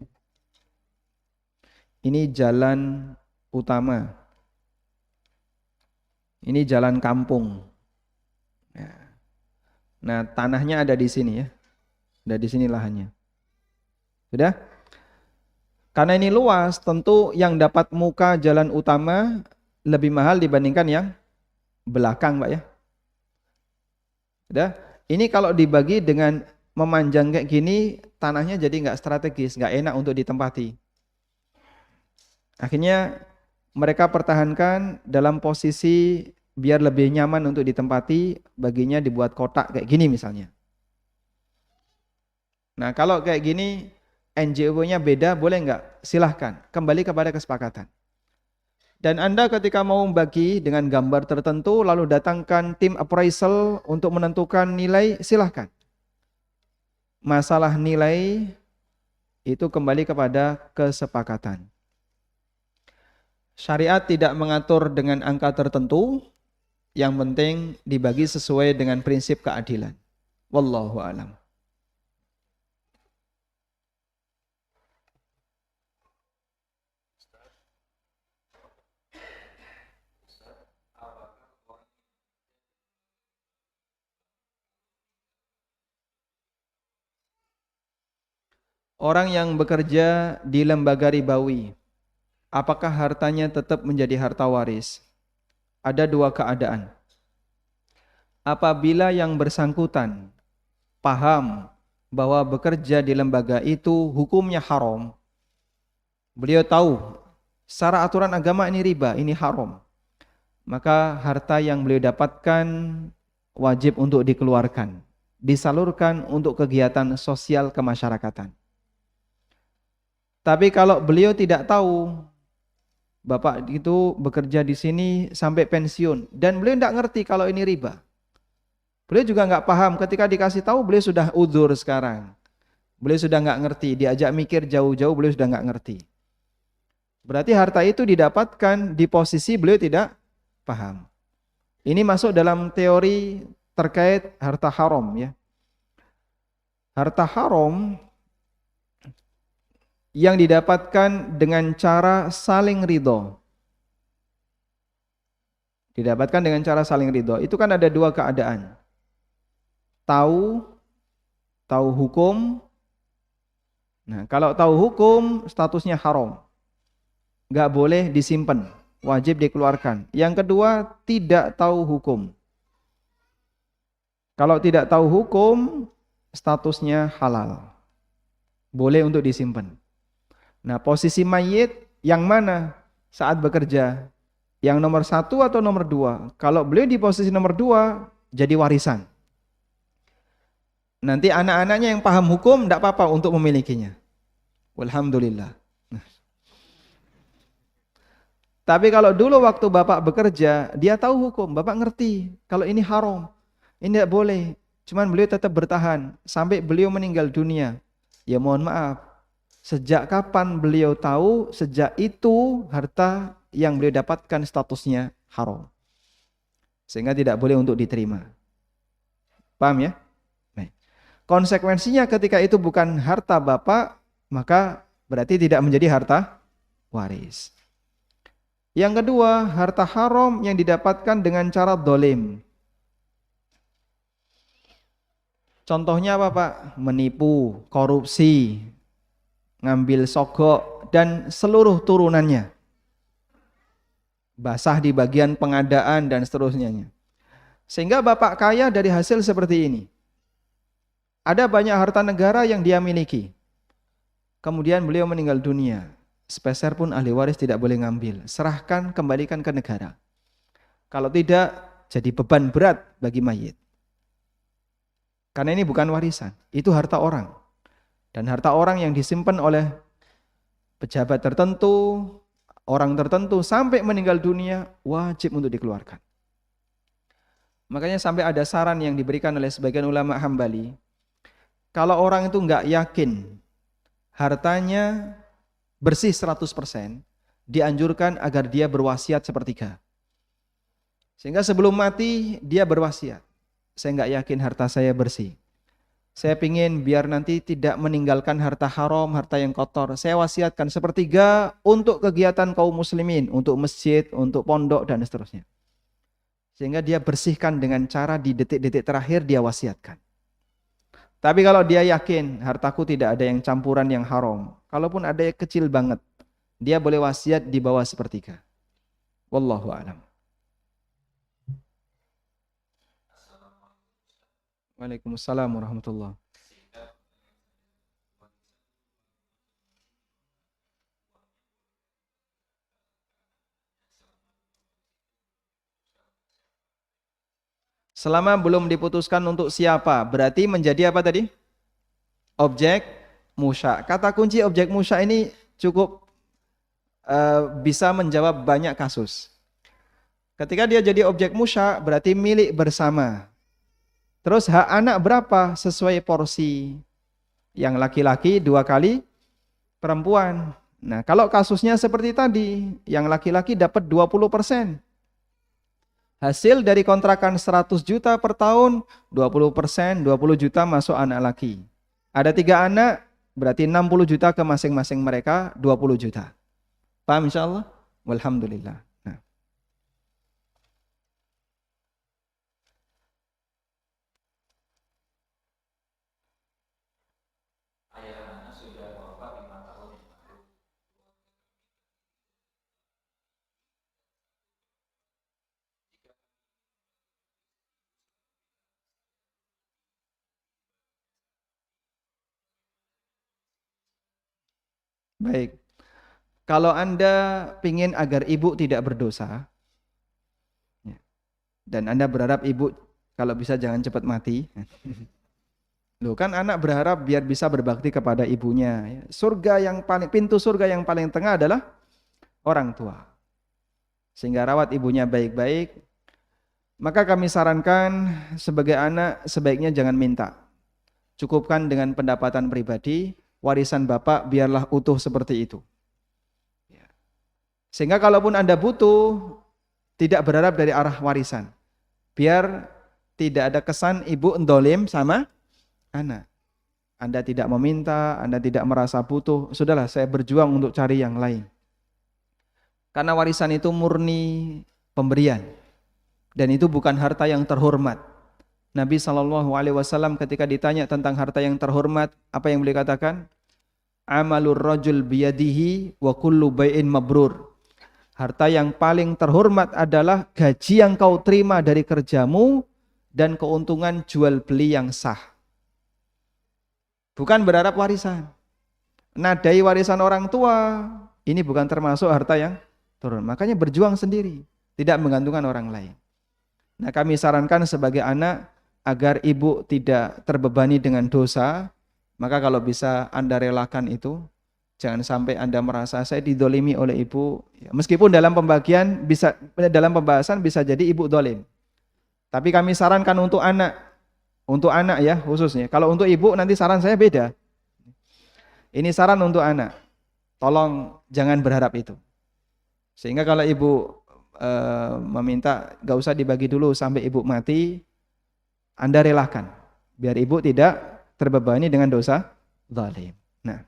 Speaker 1: Ini jalan utama. Ini jalan kampung. Ya. Nah, tanahnya ada di sini ya. Ada di sini lahannya. Sudah? Karena ini luas, tentu yang dapat muka jalan utama lebih mahal dibandingkan yang belakang, Pak ya. Sudah? Ini kalau dibagi dengan memanjang kayak gini, tanahnya jadi nggak strategis, nggak enak untuk ditempati. Akhirnya mereka pertahankan dalam posisi biar lebih nyaman untuk ditempati, baginya dibuat kotak kayak gini misalnya. Nah, kalau kayak gini NJO-nya beda, boleh nggak? Silahkan, kembali kepada kesepakatan. Dan Anda ketika mau bagi dengan gambar tertentu, lalu datangkan tim appraisal untuk menentukan nilai, silahkan. Masalah nilai itu kembali kepada kesepakatan. Syariat tidak mengatur dengan angka tertentu, yang penting dibagi sesuai dengan prinsip keadilan. Wallahu a'lam. Orang yang bekerja di lembaga ribawi, apakah hartanya tetap menjadi harta waris? Ada dua keadaan. Apabila yang bersangkutan paham bahwa bekerja di lembaga itu hukumnya haram, beliau tahu secara aturan agama ini riba, ini haram, maka harta yang beliau dapatkan wajib untuk dikeluarkan, disalurkan untuk kegiatan sosial kemasyarakatan. Tapi kalau beliau tidak tahu, bapak itu bekerja di sini sampai pensiun, dan beliau tidak ngerti kalau ini riba. Beliau juga nggak paham, ketika dikasih tahu beliau sudah udzur sekarang. Beliau sudah nggak ngerti, diajak mikir jauh-jauh beliau sudah nggak ngerti. Berarti harta itu didapatkan di posisi beliau tidak paham. Ini masuk dalam teori terkait harta haram ya. Harta haram yang didapatkan dengan cara saling ridho. Didapatkan dengan cara saling ridho. Itu kan ada dua keadaan. Tahu hukum. Nah, kalau tahu hukum statusnya haram. Nggak boleh disimpan, wajib dikeluarkan. Yang kedua, tidak tahu hukum. Kalau tidak tahu hukum, statusnya halal. Boleh untuk disimpan. Nah, posisi mayit yang mana saat bekerja? Yang nomor satu atau nomor dua? Kalau beliau di posisi nomor dua, jadi warisan. Nanti anak-anaknya yang paham hukum, tidak apa-apa untuk memilikinya. Walhamdulillah. Tapi kalau dulu waktu bapak bekerja, dia tahu hukum, bapak ngerti. Kalau ini haram, ini tidak boleh. Cuman beliau tetap bertahan sampai beliau meninggal dunia. Ya mohon maaf. Sejak kapan beliau tahu, sejak itu harta yang beliau dapatkan statusnya haram. Sehingga tidak boleh untuk diterima. Paham ya? Nah, konsekuensinya ketika itu bukan harta bapak, maka berarti tidak menjadi harta waris. Yang kedua, harta haram yang didapatkan dengan cara dolim. Contohnya apa Pak? Menipu, korupsi, ngambil sogok, dan seluruh turunannya. Basah di bagian pengadaan dan seterusnya. Sehingga bapak kaya dari hasil seperti ini. Ada banyak harta negara yang dia miliki. Kemudian beliau meninggal dunia. Sepeser pun ahli waris tidak boleh ngambil. Serahkan, kembalikan ke negara. Kalau tidak, jadi beban berat bagi mayit. Karena ini bukan warisan, itu harta orang. Dan harta orang yang disimpan oleh pejabat tertentu, orang tertentu sampai meninggal dunia, wajib untuk dikeluarkan. Makanya sampai ada saran yang diberikan oleh sebagian ulama Hambali, kalau orang itu nggak yakin hartanya bersih 100%, dianjurkan agar dia berwasiat sepertiga. Sehingga sebelum mati dia berwasiat. Saya nggak yakin harta saya bersih. Saya pingin biar nanti tidak meninggalkan harta haram, harta yang kotor. Saya wasiatkan sepertiga untuk kegiatan kaum muslimin, untuk masjid, untuk pondok dan seterusnya. Sehingga dia bersihkan dengan cara di detik-detik terakhir dia wasiatkan. Tapi kalau dia yakin hartaku tidak ada yang campuran yang haram, kalaupun ada yang kecil banget, dia boleh wasiat di bawah sepertiga. Wallahu a'lam. Waalaikumsalam warahmatullahi. Selama belum diputuskan untuk siapa, berarti menjadi apa tadi? objek musya. Kata kunci objek musya ini cukup bisa menjawab banyak kasus. Ketika dia jadi objek musya berarti milik bersama. Terus hak anak berapa? Sesuai porsi. Yang laki-laki 2 kali perempuan. Nah, kalau kasusnya seperti tadi, yang laki-laki dapat 20%. Hasil dari kontrakan 100 juta per tahun, 20%, 20 juta masuk anak laki. Ada 3 anak, berarti 60 juta ke masing-masing mereka, 20 juta. Paham insyaallah? Walhamdulillah. Nah. Baik. Kalau Anda ingin agar ibu tidak berdosa, ya, dan Anda berharap ibu kalau bisa jangan cepat mati. Loh kan anak berharap biar bisa berbakti kepada ibunya. Surga yang paling, pintu surga yang paling tengah adalah orang tua. Sehingga rawat ibunya baik-baik. Maka kami sarankan sebagai anak sebaiknya jangan minta. Cukupkan dengan pendapatan pribadi, warisan bapak biarlah utuh seperti itu. Sehingga kalaupun Anda butuh, tidak berharap dari arah warisan. Biar tidak ada kesan ibu endolim sama anak. Anda tidak meminta, Anda tidak merasa butuh. Sudahlah, saya berjuang untuk cari yang lain. Karena warisan itu murni pemberian. Dan itu bukan harta yang terhormat. Nabi SAW ketika ditanya tentang harta yang terhormat, apa yang beliau katakan? Amalur rajul biyadihi wa kullu bai'in mabrur. Harta yang paling terhormat adalah gaji yang kau terima dari kerjamu dan keuntungan jual beli yang sah. Bukan berharap warisan. Nadai warisan orang tua, ini bukan termasuk harta yang turun. Makanya berjuang sendiri, tidak menggantungkan orang lain. Nah, kami sarankan sebagai anak agar ibu tidak terbebani dengan dosa, maka kalau bisa Anda relakan itu. Jangan sampai Anda merasa saya didolimi oleh ibu. Meskipun dalam pembahasan bisa jadi ibu dolim. Tapi kami sarankan untuk anak ya khususnya. Kalau untuk ibu nanti saran saya beda. Ini saran untuk anak. Tolong jangan berharap itu. Sehingga kalau ibu meminta gak usah dibagi dulu sampai ibu mati, Anda relakan. Biar ibu tidak terbebani dengan dosa zalim. Nah.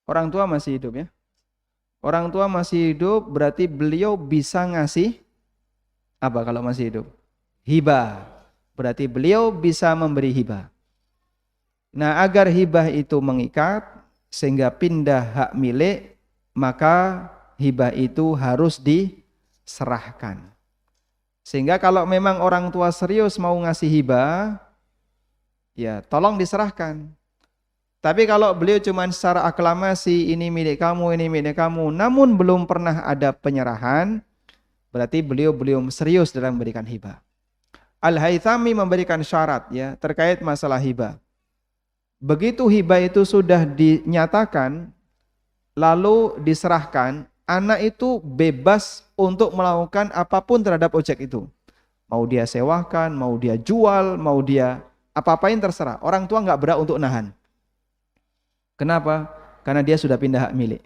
Speaker 1: Orang tua masih hidup ya. Orang tua masih hidup berarti beliau bisa ngasih apa kalau masih hidup? Hibah. Berarti beliau bisa memberi hibah. Nah, agar hibah itu mengikat sehingga pindah hak milik, maka hibah itu harus diserahkan. Sehingga kalau memang orang tua serius mau ngasih hibah, ya tolong diserahkan. Tapi kalau beliau cuma secara aklamasi, ini milik kamu, namun belum pernah ada penyerahan, berarti beliau belum serius dalam memberikan hibah. Al-Haythami memberikan syarat ya terkait masalah hibah. Begitu hibah itu sudah dinyatakan, lalu diserahkan, anak itu bebas untuk melakukan apapun terhadap objek itu. Mau dia sewakan, mau dia jual, mau dia apa-apain terserah. Orang tua nggak berhak untuk nahan. Kenapa? Karena dia sudah pindah hak milik.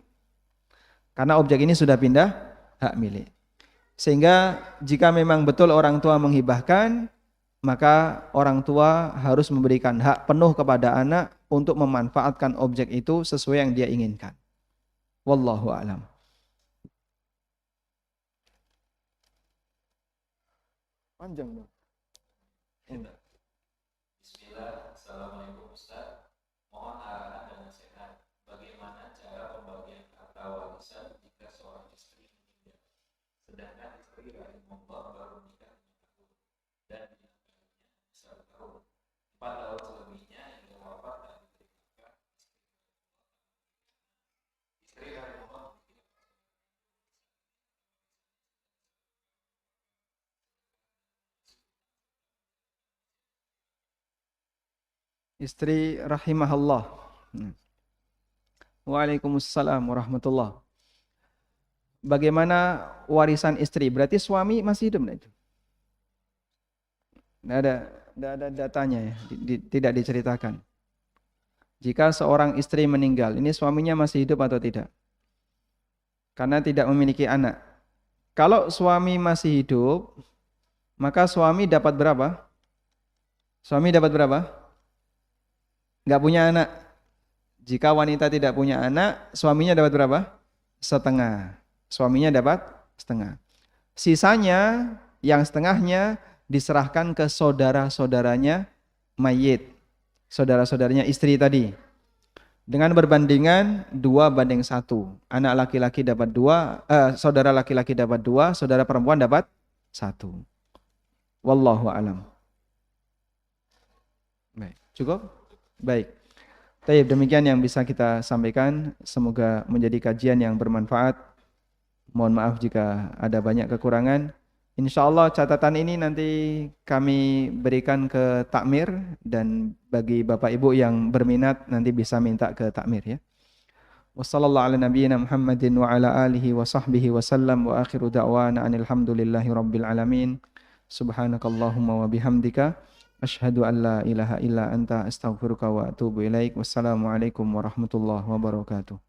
Speaker 1: Karena objek ini sudah pindah hak milik. Sehingga jika memang betul orang tua menghibahkan, maka orang tua harus memberikan hak penuh kepada anak untuk memanfaatkan objek itu sesuai yang dia inginkan. Wallahu a'lam. Panjang dong.
Speaker 2: Bismillah. Assalamualaikum Ustaz. Mohon arahan dan nasihat. Bagaimana cara pembagian harta warisan jika seorang istri meninggal, sedangkan istri rahimahullah baru nikah 5 tahun dan dinafkahinya 1 tahun. 4 tahun selebihnya ia wafat dan diberi nafkah istri rahimahullah.
Speaker 1: Istri rahimahullah. Waalaikumsalam warahmatullah. Bagaimana warisan istri? Berarti suami masih hidup enggak itu? Nggak ada datanya ya, tidak diceritakan. Jika seorang istri meninggal, ini suaminya masih hidup atau tidak? Karena tidak memiliki anak. Kalau suami masih hidup, maka suami dapat berapa? Suami dapat berapa? Nggak punya anak. Jika wanita tidak punya anak, suaminya dapat berapa? Setengah. Suaminya dapat setengah. Sisanya, yang setengahnya diserahkan ke saudara-saudaranya mayit. Saudara-saudaranya istri tadi. Dengan berbandingan 2:1. Anak laki-laki dapat 2, saudara laki-laki dapat 2, saudara perempuan dapat 1. Wallahu a'lam. Baik, cukup? Baik. Baik, demikian yang bisa kita sampaikan. Semoga menjadi kajian yang bermanfaat. Mohon maaf jika ada banyak kekurangan. Insya Allah catatan ini nanti kami berikan ke takmir, dan bagi Bapak Ibu yang berminat nanti bisa minta ke takmir ya. Wassallallahu ala nabiyyina Muhammadin wa ala alihi wa sahbihi wa sallam wa akhiru da'wana anil hamdulillahi rabbil alamin. Subhanakallahumma wa bihamdika asyhadu an la ilaha illa anta astaghfiruka wa atubu ilaik. Wassalamualaikum warahmatullahi wabarakatuh.